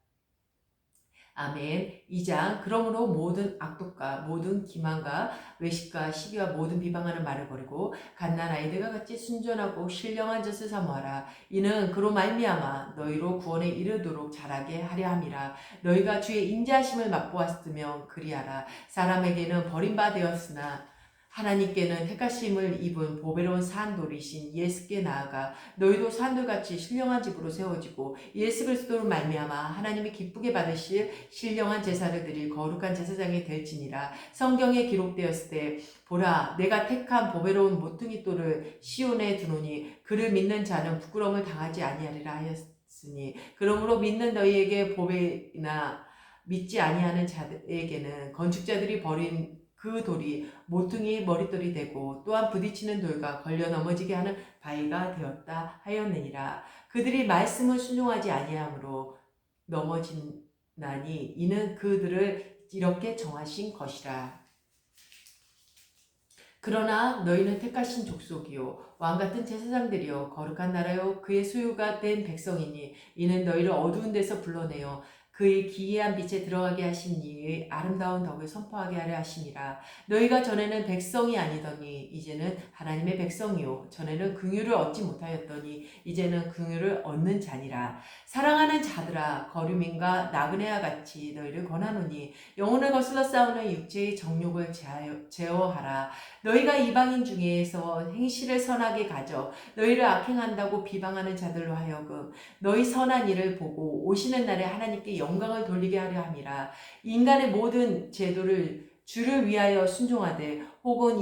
아멘. 2장 그러므로 모든 악독과 모든 기만과 외식과 시기와 모든 비방하는 말을 버리고 갓난 아이들과 같이 순전하고 신령한 젖을 사모하라. 이는 그로 말미암아 너희로 구원에 이르도록 자라게 하려 함이라. 너희가 주의 인자하심을 맛보았으면 그리하라. 사람에게는 버림받았으나 하나님께는 택하심을 입은 보배로운 산돌이신 예수께 나아가 너희도 산돌같이 신령한 집으로 세워지고 예수 그리스도로 말미암아 하나님이 기쁘게 받으실 신령한 제사를 드릴 거룩한 제사장이 될지니라. 성경에 기록되었을 때 보라 내가 택한 보배로운 모퉁이 돌을 시온에 두노니 그를 믿는 자는 부끄러움을 당하지 아니하리라 하였으니 그러므로 믿는 너희에게 보배나 믿지 아니하는 자들에게는 건축자들이 버린 그 돌이 모퉁이 머릿돌이 되고 또한 부딪히는 돌과 걸려 넘어지게 하는 바위가 되었다 하였느니라. 그들이 말씀을 순종하지 아니하므로 넘어지나니 이는 그들을 이렇게 정하신 것이라. 그러나 너희는 택하신 족속이요 왕같은 제사장들이요 거룩한 나라요 그의 소유가 된 백성이니 이는 너희를 어두운 데서 불러내어 그의 기이한 빛에 들어가게 하신 이의 아름다운 덕을 선포하게 하려 하시니라. 너희가 전에는 백성이 아니더니 이제는 하나님의 백성이요 전에는 긍휼을 얻지 못하였더니 이제는 긍휼을 얻는 자니라. 사랑하는 자들아 거류민과 나그네와 같이 너희를 권하노니 영혼을 거슬러 싸우는 육체의 정욕을 제어하라. 너희가 이방인 중에서 행실을 선하게 가져 너희를 악행한다고 비방하는 자들로 하여금 너희 선한 일을 보고 오시는 날에 하나님께 영광을 돌리게 하려 함이라. 인간의 모든 제도를 주를 위하여 순종하되 혹은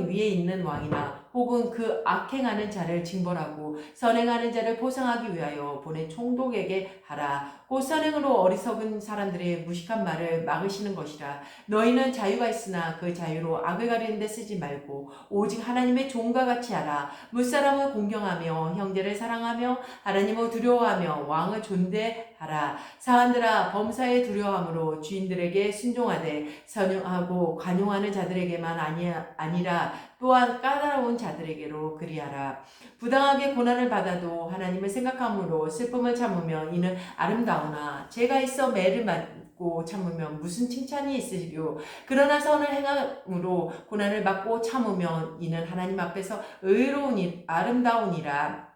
위에 있는 왕이나 혹은 그 악행하는 자를 징벌하고 선행하는 자를 보상하기 위하여 보낸 총독에게 하라. 곧 선행으로 어리석은 사람들의 무식한 말을 막으시는 것이라. 너희는 자유가 있으나 그 자유로 악을 가리는 데 쓰지 말고 오직 하나님의 종과 같이 하라. 무사람을 공경하며 형제를 사랑하며 하나님을 두려워하며 왕을 존대하라. 사람들아 범사에 두려워함으로 주인들에게 순종하되 선용하고 관용하는 자들에게만 아니라 또한 까다로운 자들에게로 그리하라. 부당하게 고난을 받아도 하나님을 생각함으로 슬픔을 참으며 이는 아름다우나 죄가 있어 매를 맞고 참으면 무슨 칭찬이 있으리요. 그러나 선을 행함으로 고난을 받고 참으면 이는 하나님 앞에서 의로운 아름다우니라.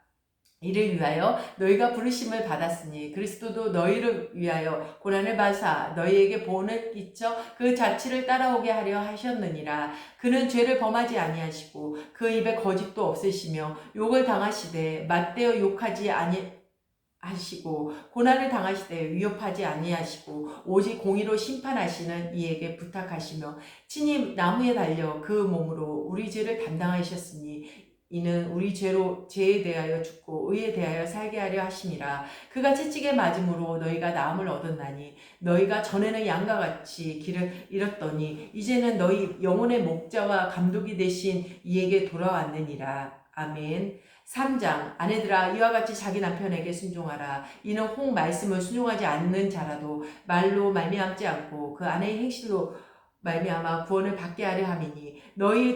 이를 위하여 너희가 부르심을 받았으니 그리스도도 너희를 위하여 고난을 받으사 너희에게 본을 끼쳐 그 자취를 따라오게 하려 하셨느니라. 그는 죄를 범하지 아니하시고 그 입에 거짓도 없으시며 욕을 당하시되 맞대어 욕하지 아니하시고 고난을 당하시되 위협하지 아니하시고 오직 공의로 심판하시는 이에게 부탁하시며 친히 나무에 달려 그 몸으로 우리 죄를 담당하셨으니 이는 우리 죄에 대하여 죽고 의에 대하여 살게 하려 하심이라. 그가 채찍에 맞음으로 너희가 나음을 얻었나니 너희가 전에는 양과 같이 길을 잃었더니 이제는 너희 영혼의 목자와 감독이 되신 이에게 돌아왔느니라. 아멘. 3장. 아내들아 이와 같이 자기 남편에게 순종하라. 이는 혹 말씀을 순종하지 않는 자라도 말로 말미암지 않고 그 아내의 행실로 말미암아 구원을 받게 하려 함이니 너희의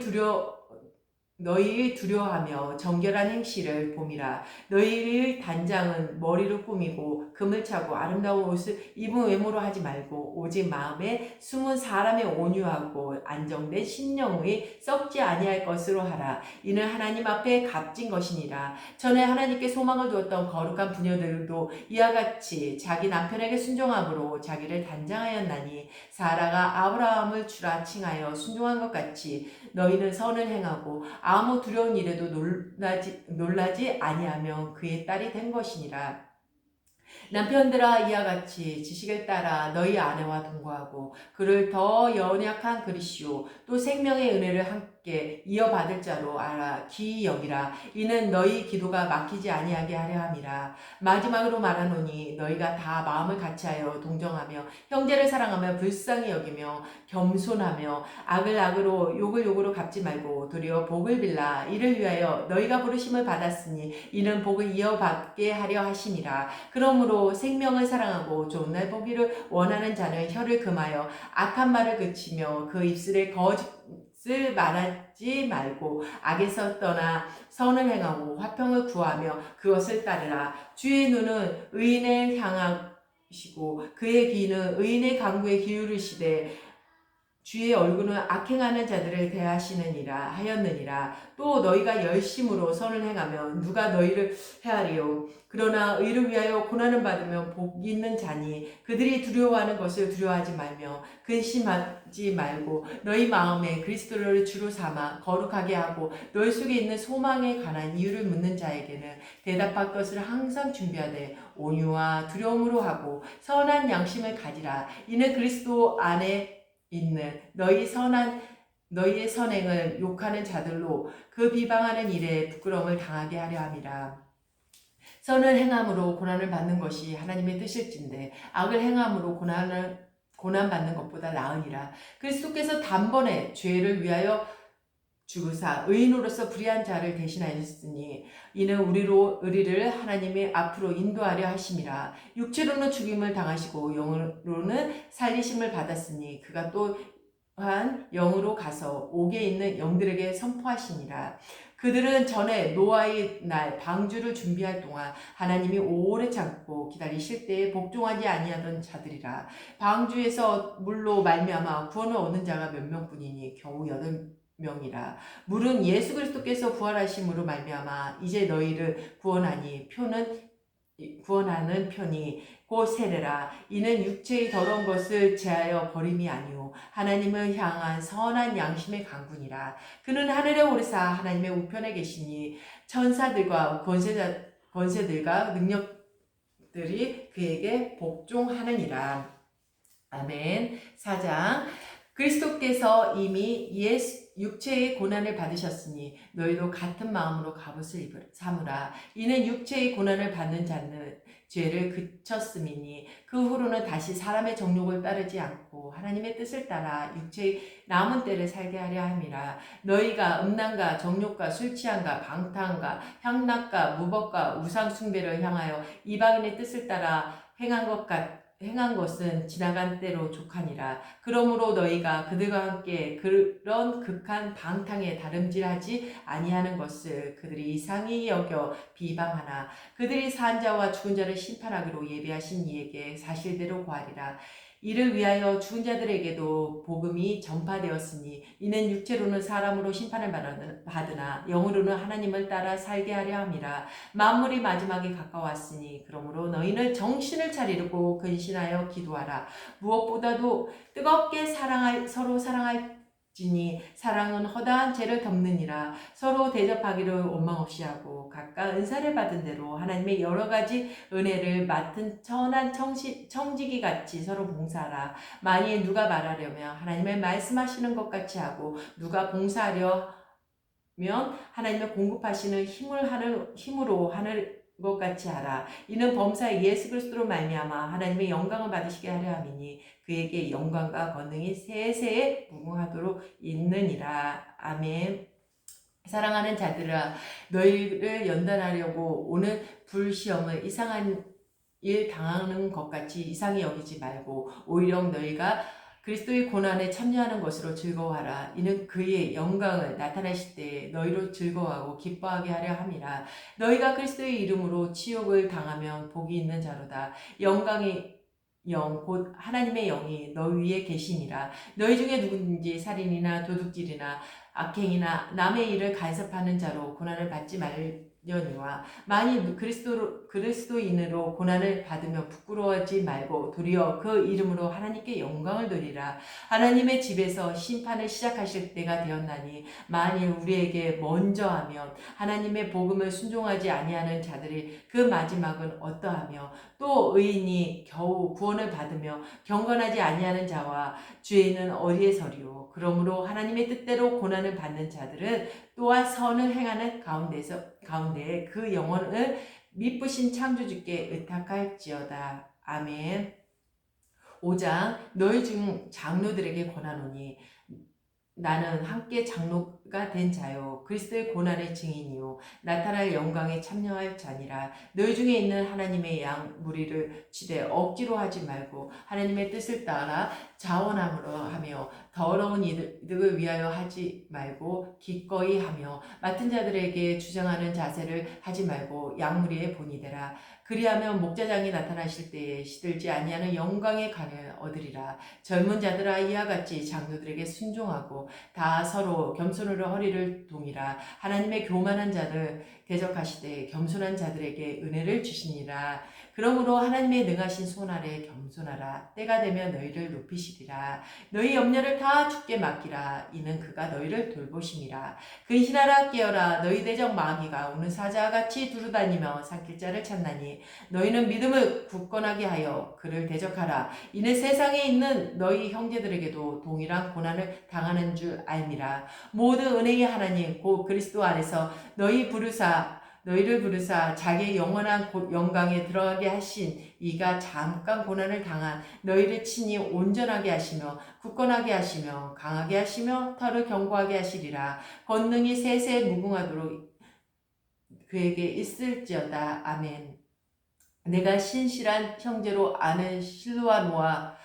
두려워하며 정결한 행실을 봄이라. 너희의 단장은 머리로 꾸미고 금을 차고 아름다운 옷을 입은 외모로 하지 말고 오직 마음에 숨은 사람의 온유하고 안정된 심령의 썩지 아니할 것으로 하라. 이는 하나님 앞에 값진 것이니라. 전에 하나님께 소망을 두었던 거룩한 부녀들도 이와 같이 자기 남편에게 순종함으로 자기를 단장하였나니 사라가 아브라함을 주라 칭하여 순종한 것 같이 너희는 선을 행하고 아무 두려운 일에도 놀라지 아니하며 그의 딸이 된 것이니라. 남편들아 이와 같이 지식을 따라 너희 아내와 동거하고 그를 더 연약한 그리시오 또 생명의 은혜를 함께 이어받을 자로 알아 기이 여기라. 이는 너희 기도가 막히지 아니하게 하려 함이라. 마지막으로 말하노니 너희가 다 마음을 같이하여 동정하며 형제를 사랑하며 불쌍히 여기며 겸손하며 악을 악으로 욕을 욕으로 갚지 말고 도리어 복을 빌라. 이를 위하여 너희가 부르심을 받았으니 이는 복을 이어받게 하려 하심이라. 그러므로 생명을 사랑하고 좋은 날 보기를 원하는 자는 혀를 금하여 악한 말을 그치며 그 입술에 거짓을 말하지 말고 악에서 떠나 선을 행하고 화평을 구하며 그것을 따르라. 주의 눈은 의인을 향하시고 그의 귀는 의인의 간구에 기울이시되 주의 얼굴은 악행하는 자들을 대하시느니라 하였느니라. 또 너희가 열심으로 선을 행하며 누가 너희를 해하리요. 그러나 의를 위하여 고난을 받으면 복 있는 자니 그들이 두려워하는 것을 두려워하지 말며 근심하지 말고 너희 마음에 그리스도를 주로 삼아 거룩하게 하고 너희 속에 있는 소망에 관한 이유를 묻는 자에게는 대답할 것을 항상 준비하되 온유와 두려움으로 하고 선한 양심을 가지라. 이는 그리스도 안에 있는 너희의 선행을 욕하는 자들로 그 비방하는 일에 부끄러움을 당하게 하려 함이라. 선을 행함으로 고난을 받는 것이 하나님의 뜻일진데 악을 행함으로 고난 받는 것보다 나으니라. 그리스도께서 단번에 죄를 위하여 죽으사 의인으로서 불의한 자를 대신하였으니 이는 우리를 하나님의 앞으로 인도하려 하심이라. 육체로는 죽임을 당하시고 영으로는 살리심을 받았으니 그가 또한 영으로 가서 옥에 있는 영들에게 선포하시니라. 그들은 전에 노아의 날 방주를 준비할 동안 하나님이 오래 참고 기다리실 때에 복종하지 아니하던 자들이라. 방주에서 물로 말미암아 구원을 얻는 자가 몇 명뿐이니 겨우 8명이라. 물은 예수 그리스도께서 부활하심으로 말미암아 이제 너희를 구원하는 편이 곧 세례라. 이는 육체의 더러운 것을 제하여 버림이 아니오 하나님을 향한 선한 양심의 강군이라. 그는 하늘에 오르사 하나님의 우편에 계시니 천사들과 권세들과 능력들이 그에게 복종하느니라. 아멘. 4장. 그리스도께서 이미 육체의 고난을 받으셨으니 너희도 같은 마음으로 갑옷을 삼으라. 이는 육체의 고난을 받는 자는 죄를 그쳤음이니 그 후로는 다시 사람의 정욕을 따르지 않고 하나님의 뜻을 따라 육체의 남은 때를 살게 하려 함이라. 너희가 음란과 정욕과 술 취함과 방탕과 향락과 무법과 우상 숭배를 향하여 이방인의 뜻을 따라 행한 것은 지나간 때로 족하니라. 그러므로 너희가 그들과 함께 그런 극한 방탕에 다름질하지 아니하는 것을 그들이 이상히 여겨 비방하나 그들이 산 자와 죽은 자를 심판하기로 예비하신 이에게 사실대로 구하리라. 이를 위하여 죽은 자들에게도 복음이 전파되었으니 이는 육체로는 사람으로 심판을 받으나 영으로는 하나님을 따라 살게 하려 함이라. 만물이 마지막에 가까웠으니 그러므로 너희는 정신을 차리고 근신하여 기도하라. 무엇보다도 뜨겁게 서로 사랑할지니 사랑은 허다한 죄를 덮느니라. 서로 대접하기를 원망 없이 하고 각각 은사를 받은 대로 하나님의 여러 가지 은혜를 맡은 천한 청지기 같이 서로 봉사하라. 만일 누가 말하려면 하나님의 말씀하시는 것 같이 하고 누가 봉사하려면 하나님의 공급하시는 힘으로 하는 것 같이 하라. 이는 범사 예수 그리스도로 말미암아 하나님의 영광을 받으시게 하려 함이니 그에게 영광과 권능이 세세에 무궁하도록 있느니라. 아멘. 사랑하는 자들아, 너희를 연단하려고 오는 불시험을 이상한 일 당하는 것 같이 이상히 여기지 말고 오히려 너희가 그리스도의 고난에 참여하는 것으로 즐거워하라. 이는 그의 영광을 나타내실 때 너희로 즐거워하고 기뻐하게 하려 함이라. 너희가 그리스도의 이름으로 치욕을 당하면 복이 있는 자로다. 영광의 영, 곧 하나님의 영이 너희 위에 계시니라. 너희 중에 누구든지 살인이나 도둑질이나 악행이나 남의 일을 간섭하는 자로 고난을 받지 말려니와 만일 그리스도인으로 고난을 받으며 부끄러워하지 말고 도리어 그 이름으로 하나님께 영광을 돌리라. 하나님의 집에서 심판을 시작하실 때가 되었나니 만일 우리에게 먼저 하면 하나님의 복음을 순종하지 아니하는 자들이 그 마지막은 어떠하며 또 의인이 겨우 구원을 받으며 경건하지 아니하는 자와 죄인은 어디에 서리요. 그러므로 하나님의 뜻대로 고난을 받는 자들은 또한 선을 행하는 가운데 그 영혼을 미쁘신 창조주께 의탁할지어다. 아멘. 5장 너희 중 장로들에게 권하노니 나는 함께 장로가 된 자요 그리스도의 고난의 증인이요 나타날 영광에 참여할 자니라. 너희 중에 있는 하나님의 양 무리를 치되 억지로 하지 말고 하나님의 뜻을 따라 자원함으로 하며 더러운 이득을 위하여 하지 말고 기꺼이 하며 맡은 자들에게 주장하는 자세를 하지 말고 양 무리의 본이 되라. 그리하면 목자장이 나타나실 때에 시들지 아니하는 영광의 관을 얻으리라. 젊은 자들아 이와 같이 장로들에게 순종하고 다 서로 겸손으로 허리를 동이라. 하나님의 교만한 자를 대적하시되 겸손한 자들에게 은혜를 주시니라. 그러므로 하나님의 능하신 손 아래 겸손하라. 때가 되면 너희를 높이시리라. 너희 염려를 다 주께 맡기라. 이는 그가 너희를 돌보심이라. 근신하라 깨어라. 너희 대적 마귀가 오는 사자와 같이 두루다니며 삼킬 자를 찾나니 너희는 믿음을 굳건하게 하여 그를 대적하라. 이는 세상에 있는 너희 형제들에게도 동일한 고난을 당하는 줄 알미라. 모든 은혜의 하나님 곧 그리스도 안에서 너희를 부르사 자기의 영원한 영광에 들어가게 하신 이가 잠깐 고난을 당한 너희를 친히 온전하게 하시며 굳건하게 하시며 강하게 하시며 털을 견고하게 하시리라. 권능이 세세에 무궁하도록 그에게 있을지어다. 아멘. 내가 신실한 형제로 아는 실루아노로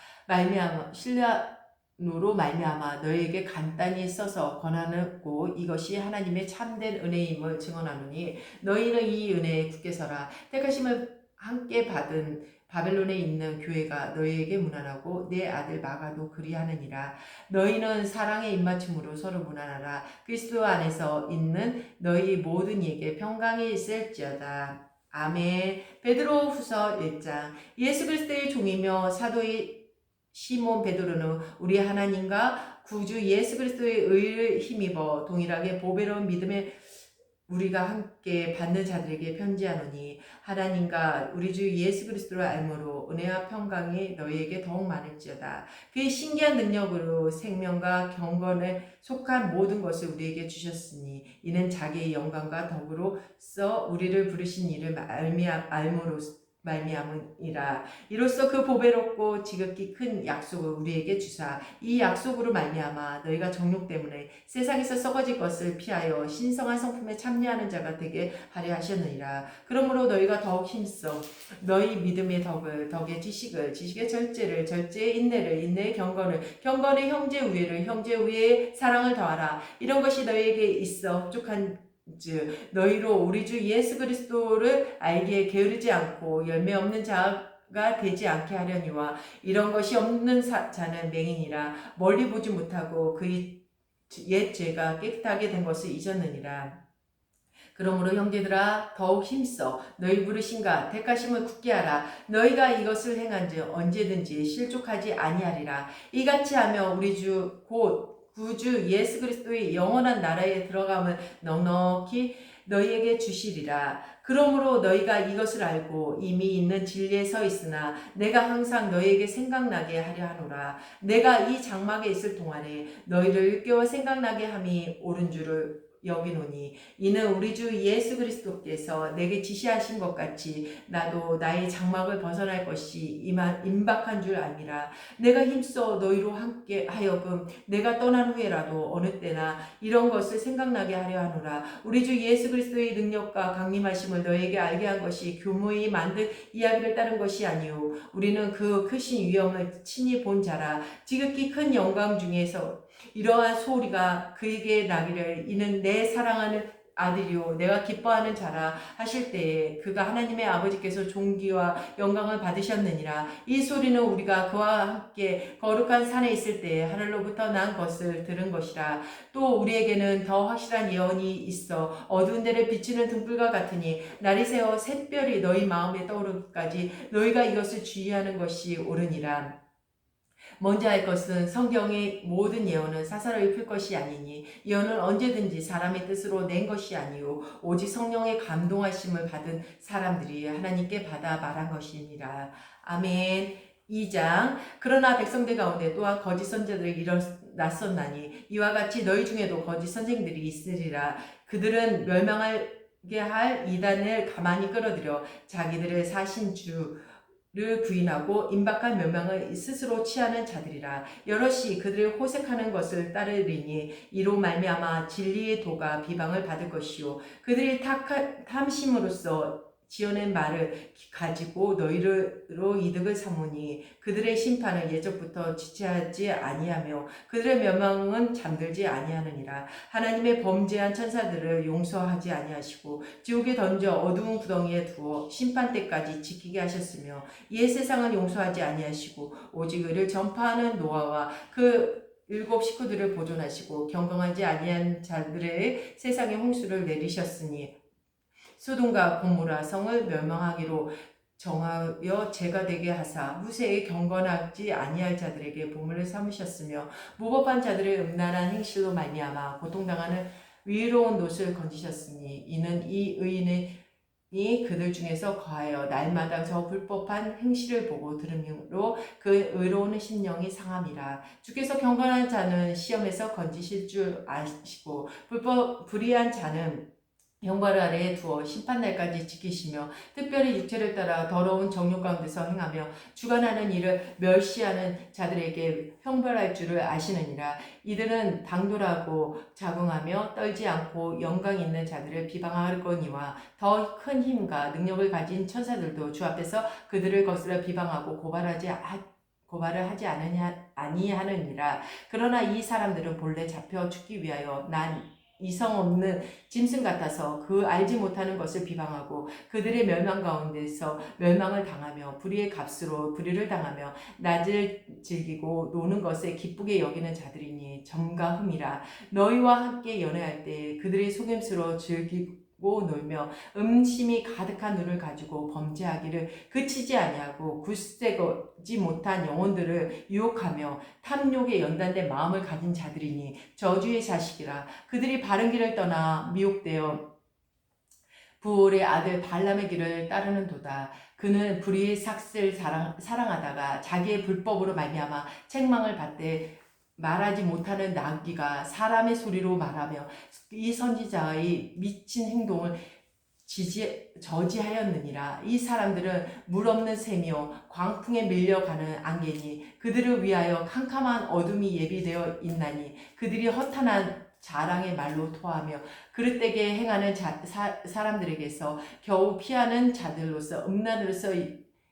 말미암아 너희에게 간단히 써서 권하고 이것이 하나님의 참된 은혜임을 증언하노니 너희는 이 은혜에 굳게 서라. 택하심을 함께 받은 바벨론에 있는 교회가 너희에게 문안하고 내 아들 마가도 그리하느니라. 너희는 사랑의 입맞춤으로 서로 문안하라. 그리스도 안에서 있는 너희 모든 이에게 평강이 있을지어다. 아멘. 베드로 후서 1장. 예수 그리스도의 종이며 사도의 시몬 베드로는 우리 하나님과 구주 예수 그리스도의 의를 힘입어 동일하게 보배로운 믿음에 우리가 함께 받는 자들에게 편지하노니 하나님과 우리 주 예수 그리스도를 알므로 은혜와 평강이 너희에게 더욱 많을지어다. 그의 신기한 능력으로 생명과 경건에 속한 모든 것을 우리에게 주셨으니 이는 자기의 영광과 덕으로써 우리를 부르신 이를 말미암으니라. 이로써 그 보배롭고 지극히 큰 약속을 우리에게 주사 이 약속으로 말미암아 너희가 정욕 때문에 세상에서 썩어질 것을 피하여 신성한 성품에 참여하는 자가 되게 하려 하셨느니라. 그러므로 너희가 더욱 힘써 너희 믿음의 덕의 지식을 지식의 절제를 절제의 인내를 인내의 경건의 형제 우애를 형제 우애의 사랑을 더하라. 이런 것이 너희에게 있어 흡족한 너희로 우리 주 예수 그리스도를 알기에 게으르지 않고 열매 없는 자가 되지 않게 하려니와 이런 것이 없는 자는 맹인이라 멀리 보지 못하고 그의 옛 죄가 깨끗하게 된 것을 잊었느니라. 그러므로 형제들아 더욱 힘써 너희 부르신가 택하심을 굳게 하라. 너희가 이것을 행한즉 언제든지 실족하지 아니하리라. 이같이 하며 우리 주 곧 구주 예수 그리스도의 영원한 나라에 들어감을 넉넉히 너희에게 주시리라. 그러므로 너희가 이것을 알고 이미 있는 진리에 서 있으나 내가 항상 너희에게 생각나게 하려 하노라. 내가 이 장막에 있을 동안에 너희를 일깨워 생각나게 함이 옳은 줄을 여기노니 이는 우리 주 예수 그리스도께서 내게 지시하신 것 같이 나도 나의 장막을 벗어날 것이 임박한 줄 아니라 내가 힘써 너희로 함께 하여금 내가 떠난 후에라도 어느 때나 이런 것을 생각나게 하려 하노라. 우리 주 예수 그리스도의 능력과 강림하심을 너에게 알게 한 것이 교무히 만든 이야기를 따른 것이 아니오. 우리는 그 크신 위엄을 친히 본 자라. 지극히 큰 영광 중에서 이러한 소리가 그에게 나기를 이는 내 사랑하는 아들이요 내가 기뻐하는 자라 하실 때에 그가 하나님의 아버지께서 존귀와 영광을 받으셨느니라. 이 소리는 우리가 그와 함께 거룩한 산에 있을 때에 하늘로부터 난 것을 들은 것이라. 또 우리에게는 더 확실한 예언이 있어 어두운 데를 비추는 등불과 같으니 날이 새어 샛별이 너희 마음에 떠오르기까지 너희가 이것을 주의하는 것이 옳으니라. 먼저 할 것은 성경의 모든 예언은 사사로이 풀 것이 아니니 예언은 언제든지 사람의 뜻으로 낸 것이 아니요 오직 성령의 감동하심을 받은 사람들이 하나님께 받아 말한 것이니라. 아멘. 2장 그러나 백성들 가운데 또한 거짓 선지자들이 일어났었나니 이와 같이 너희 중에도 거짓 선생들이 있으리라. 그들은 멸망하게 할 이단을 가만히 끌어들여 자기들을 사신 를 부인하고 임박한 멸망을 스스로 취하는 자들이라. 여럿이 그들을 호색하는 것을 따르리니 이로 말미암아 진리의 도가 비방을 받을 것이요 그들이 탐심으로써 지어낸 말을 가지고 너희로 이득을 삼으니 그들의 심판은 예적부터 지체하지 아니하며 그들의 멸망은 잠들지 아니하느니라. 하나님의 범죄한 천사들을 용서하지 아니하시고 지옥에 던져 어두운 구덩이에 두어 심판 때까지 지키게 하셨으며 이에 세상을 용서하지 아니하시고 오직 의를 전파하는 노아와 그 7 식구들을 보존하시고 경건하지 아니한 자들의 세상에 홍수를 내리셨으니 소돔과 고모라 성을 멸망하기로 정하여 죄가 되게 하사 후세에 경건하지 아니할 자들에게 보물을 삼으셨으며 무법한 자들의 음란한 행실로 말미암아 고통당하는 위로운 놋을 건지셨으니 이는 이 의인이 그들 중에서 거하여 날마다 저 불법한 행실을 보고 들음으로 그 의로운 심령이 상함이라. 주께서 경건한 자는 시험에서 건지실 줄 아시고 불의한 자는 형벌 아래에 두어 심판날까지 지키시며 특별히 육체를 따라 더러운 정욕 가운데서 행하며 주관하는 일을 멸시하는 자들에게 형벌할 줄을 아시느니라. 이들은 당돌하고 자긍하며 떨지 않고 영광 있는 자들을 비방하거니와 더 큰 힘과 능력을 가진 천사들도 주 앞에서 그들을 거스려 비방하고 고발을 하지 아니하느니라. 그러나 이 사람들은 본래 잡혀 죽기 위하여 난 이성 없는 짐승 같아서 그 알지 못하는 것을 비방하고 그들의 멸망 가운데서 멸망을 당하며 불의의 값으로 불의를 당하며 낮을 즐기고 노는 것에 기쁘게 여기는 자들이니 점과 흠이라. 너희와 함께 연애할 때 그들의 속임수로 즐기고 놀며 음심이 가득한 눈을 가지고 범죄하기를 그치지 아니하고 굳세지 못한 영혼들을 유혹하며 탐욕에 연단된 마음을 가진 자들이니 저주의 자식이라. 그들이 바른 길을 떠나 미혹되어 부올의 아들 발람의 길을 따르는도다. 그는 불의의 삭슬 사랑하다가 자기의 불법으로 말미암아 책망을 받되 말하지 못하는 나귀가 사람의 소리로 말하며 이 선지자의 미친 행동을 저지하였느니라. 이 사람들은 물 없는 샘이요 광풍에 밀려가는 안개니 그들을 위하여 캄캄한 어둠이 예비되어 있나니 그들이 허탄한 자랑의 말로 토하며 그릇되게 행하는 사람들에게서 겨우 피하는 자들로서 음란으로서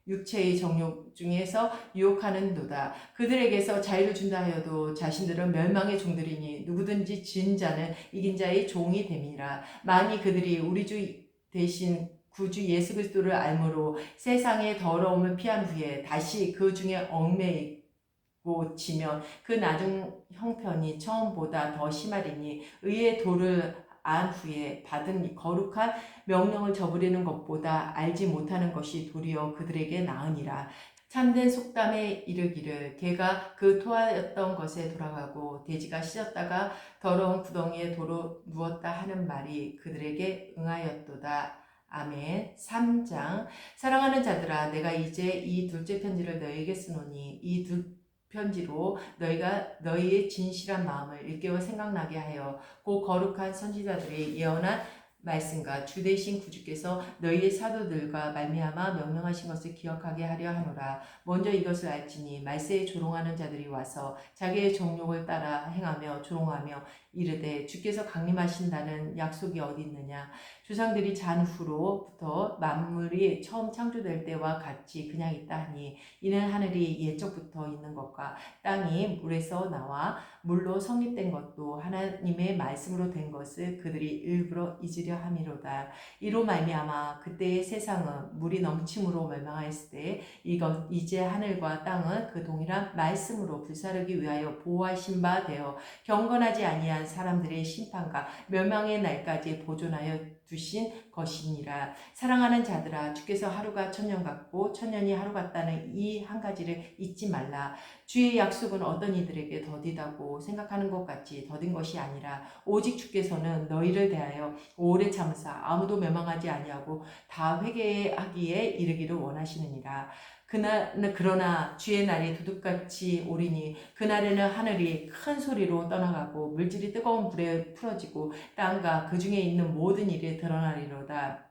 육체의 정욕 중에서 유혹하는도다. 그들에게서 자유를 준다 하여도 자신들은 멸망의 종들이니 누구든지 진 자는 이긴 자의 종이 됨이라. 만일 그들이 우리 주 대신 구주 예수 그리스도를 알므로 세상의 더러움을 피한 후에 다시 그 중에 얽매이고 지면 그 나중 형편이 처음보다 더 심하리니 의의 도를 안 후에 받은 거룩한 명령을 저버리는 것보다 알지 못하는 것이 도리어 그들에게 나으니라. 참된 속담에 이르기를 개가 그 토하였던 것에 돌아가고 돼지가 씻었다가 더러운 구덩이에 도로 누웠다 하는 말이 그들에게 응하였도다. 아멘. 3장 사랑하는 자들아 내가 이제 이 둘째 편지를 너에게 쓰노니 이 두 편지로 너희가 너희의 진실한 마음을 일깨워 생각나게 하여 그 거룩한 선지자들의 예언한 말씀과 주 되신 구주께서 너희의 사도들과 말미암아 명령하신 것을 기억하게 하려 하노라. 먼저 이것을 알지니 말세에 조롱하는 자들이 와서 자기의 정욕을 따라 행하며 조롱하며 이르되 주께서 강림하신다는 약속이 어디 있느냐. 조상들이 잔 후로부터 만물이 처음 창조될 때와 같이 그냥 있다 하니 이는 하늘이 옛적부터 있는 것과 땅이 물에서 나와 물로 성립된 것도 하나님의 말씀으로 된 것을 그들이 일부러 잊으려 함이로다. 이로 말미암아 그때의 세상은 물이 넘침으로 멸망하였을 때 이제 하늘과 땅은 그 동일한 말씀으로 불사르기 위하여 보호하신 바 되어 경건하지 아니한 사람들의 심판과 멸망의 날까지 보존하여 두신 것이니라. 사랑하는 자들아, 주께서 하루가 천년 같고 천년이 하루 같다는 이 한 가지를 잊지 말라. 주의 약속은 어떤 이들에게 더디다고 생각하는 것 같이 더딘 것이 아니라 오직 주께서는 너희를 대하여 오래 참으사 아무도 멸망하지 아니하고 다 회개하기에 이르기를 원하시느니라. 그러나 주의 날이 두둑같이 오리니 그날에는 하늘이 큰 소리로 떠나가고 물질이 뜨거운 불에 풀어지고 땅과 그 중에 있는 모든 일이 드러나리로다.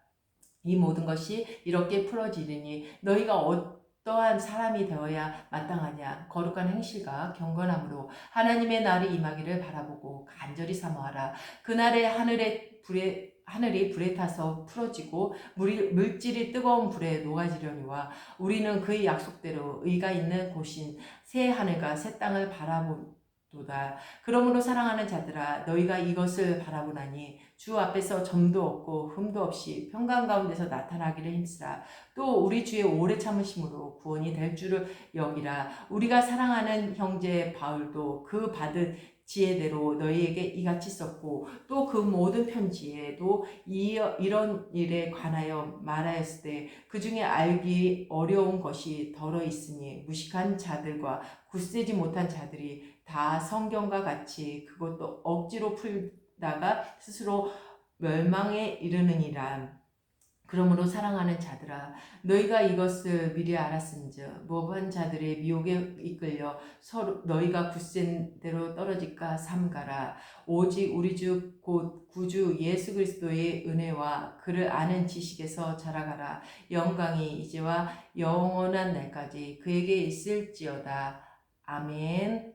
이 모든 것이 이렇게 풀어지리니 너희가 어떠한 사람이 되어야 마땅하냐. 거룩한 행실과 경건함으로 하나님의 날이 임하기를 바라보고 간절히 사모하라. 그날에 하늘이 불에 타서 풀어지고 물질이 뜨거운 불에 녹아지려니와 우리는 그의 약속대로 의가 있는 곳인 새 하늘과 새 땅을 바라보도다. 그러므로 사랑하는 자들아, 너희가 이것을 바라보나니 주 앞에서 점도 없고 흠도 없이 평강 가운데서 나타나기를 힘쓰라. 또 우리 주의 오래 참으심으로 구원이 될 줄을 여기라. 우리가 사랑하는 형제 바울도 그 받은 지혜대로 너희에게 이같이 썼고 또 그 모든 편지에도 이런 일에 관하여 말하였을 때 그 중에 알기 어려운 것이 덜어 있으니 무식한 자들과 굳세지 못한 자들이 다 성경과 같이 그것도 억지로 풀다가 스스로 멸망에 이르느니라. 그러므로 사랑하는 자들아, 너희가 이것을 미리 알았은즉 모든 자들의 미혹에 이끌려 서로 너희가 굳센 대로 떨어질까 삼가라. 오직 우리 주 곧 구주 예수 그리스도의 은혜와 그를 아는 지식에서 자라가라. 영광이 이제와 영원한 날까지 그에게 있을지어다. 아멘.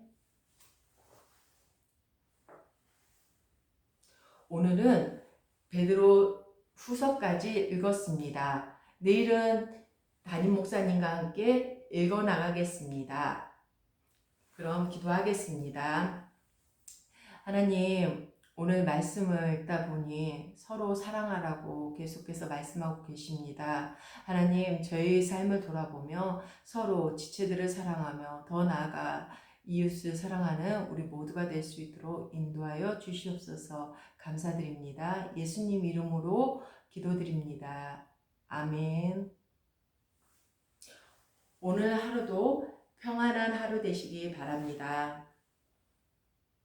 오늘은 베드로 후서까지 읽었습니다. 내일은 담임 목사님과 함께 읽어 나가겠습니다. 그럼 기도하겠습니다. 하나님, 오늘 말씀을 읽다 보니 서로 사랑하라고 계속해서 말씀하고 계십니다. 하나님, 저희의 삶을 돌아보며 서로 지체들을 사랑하며 더 나아가 이웃을 사랑하는 우리 모두가 될 수 있도록 인도하여 주시옵소서. 감사드립니다. 예수님 이름으로 기도드립니다. 아멘. 오늘 하루도 평안한 하루 되시기 바랍니다.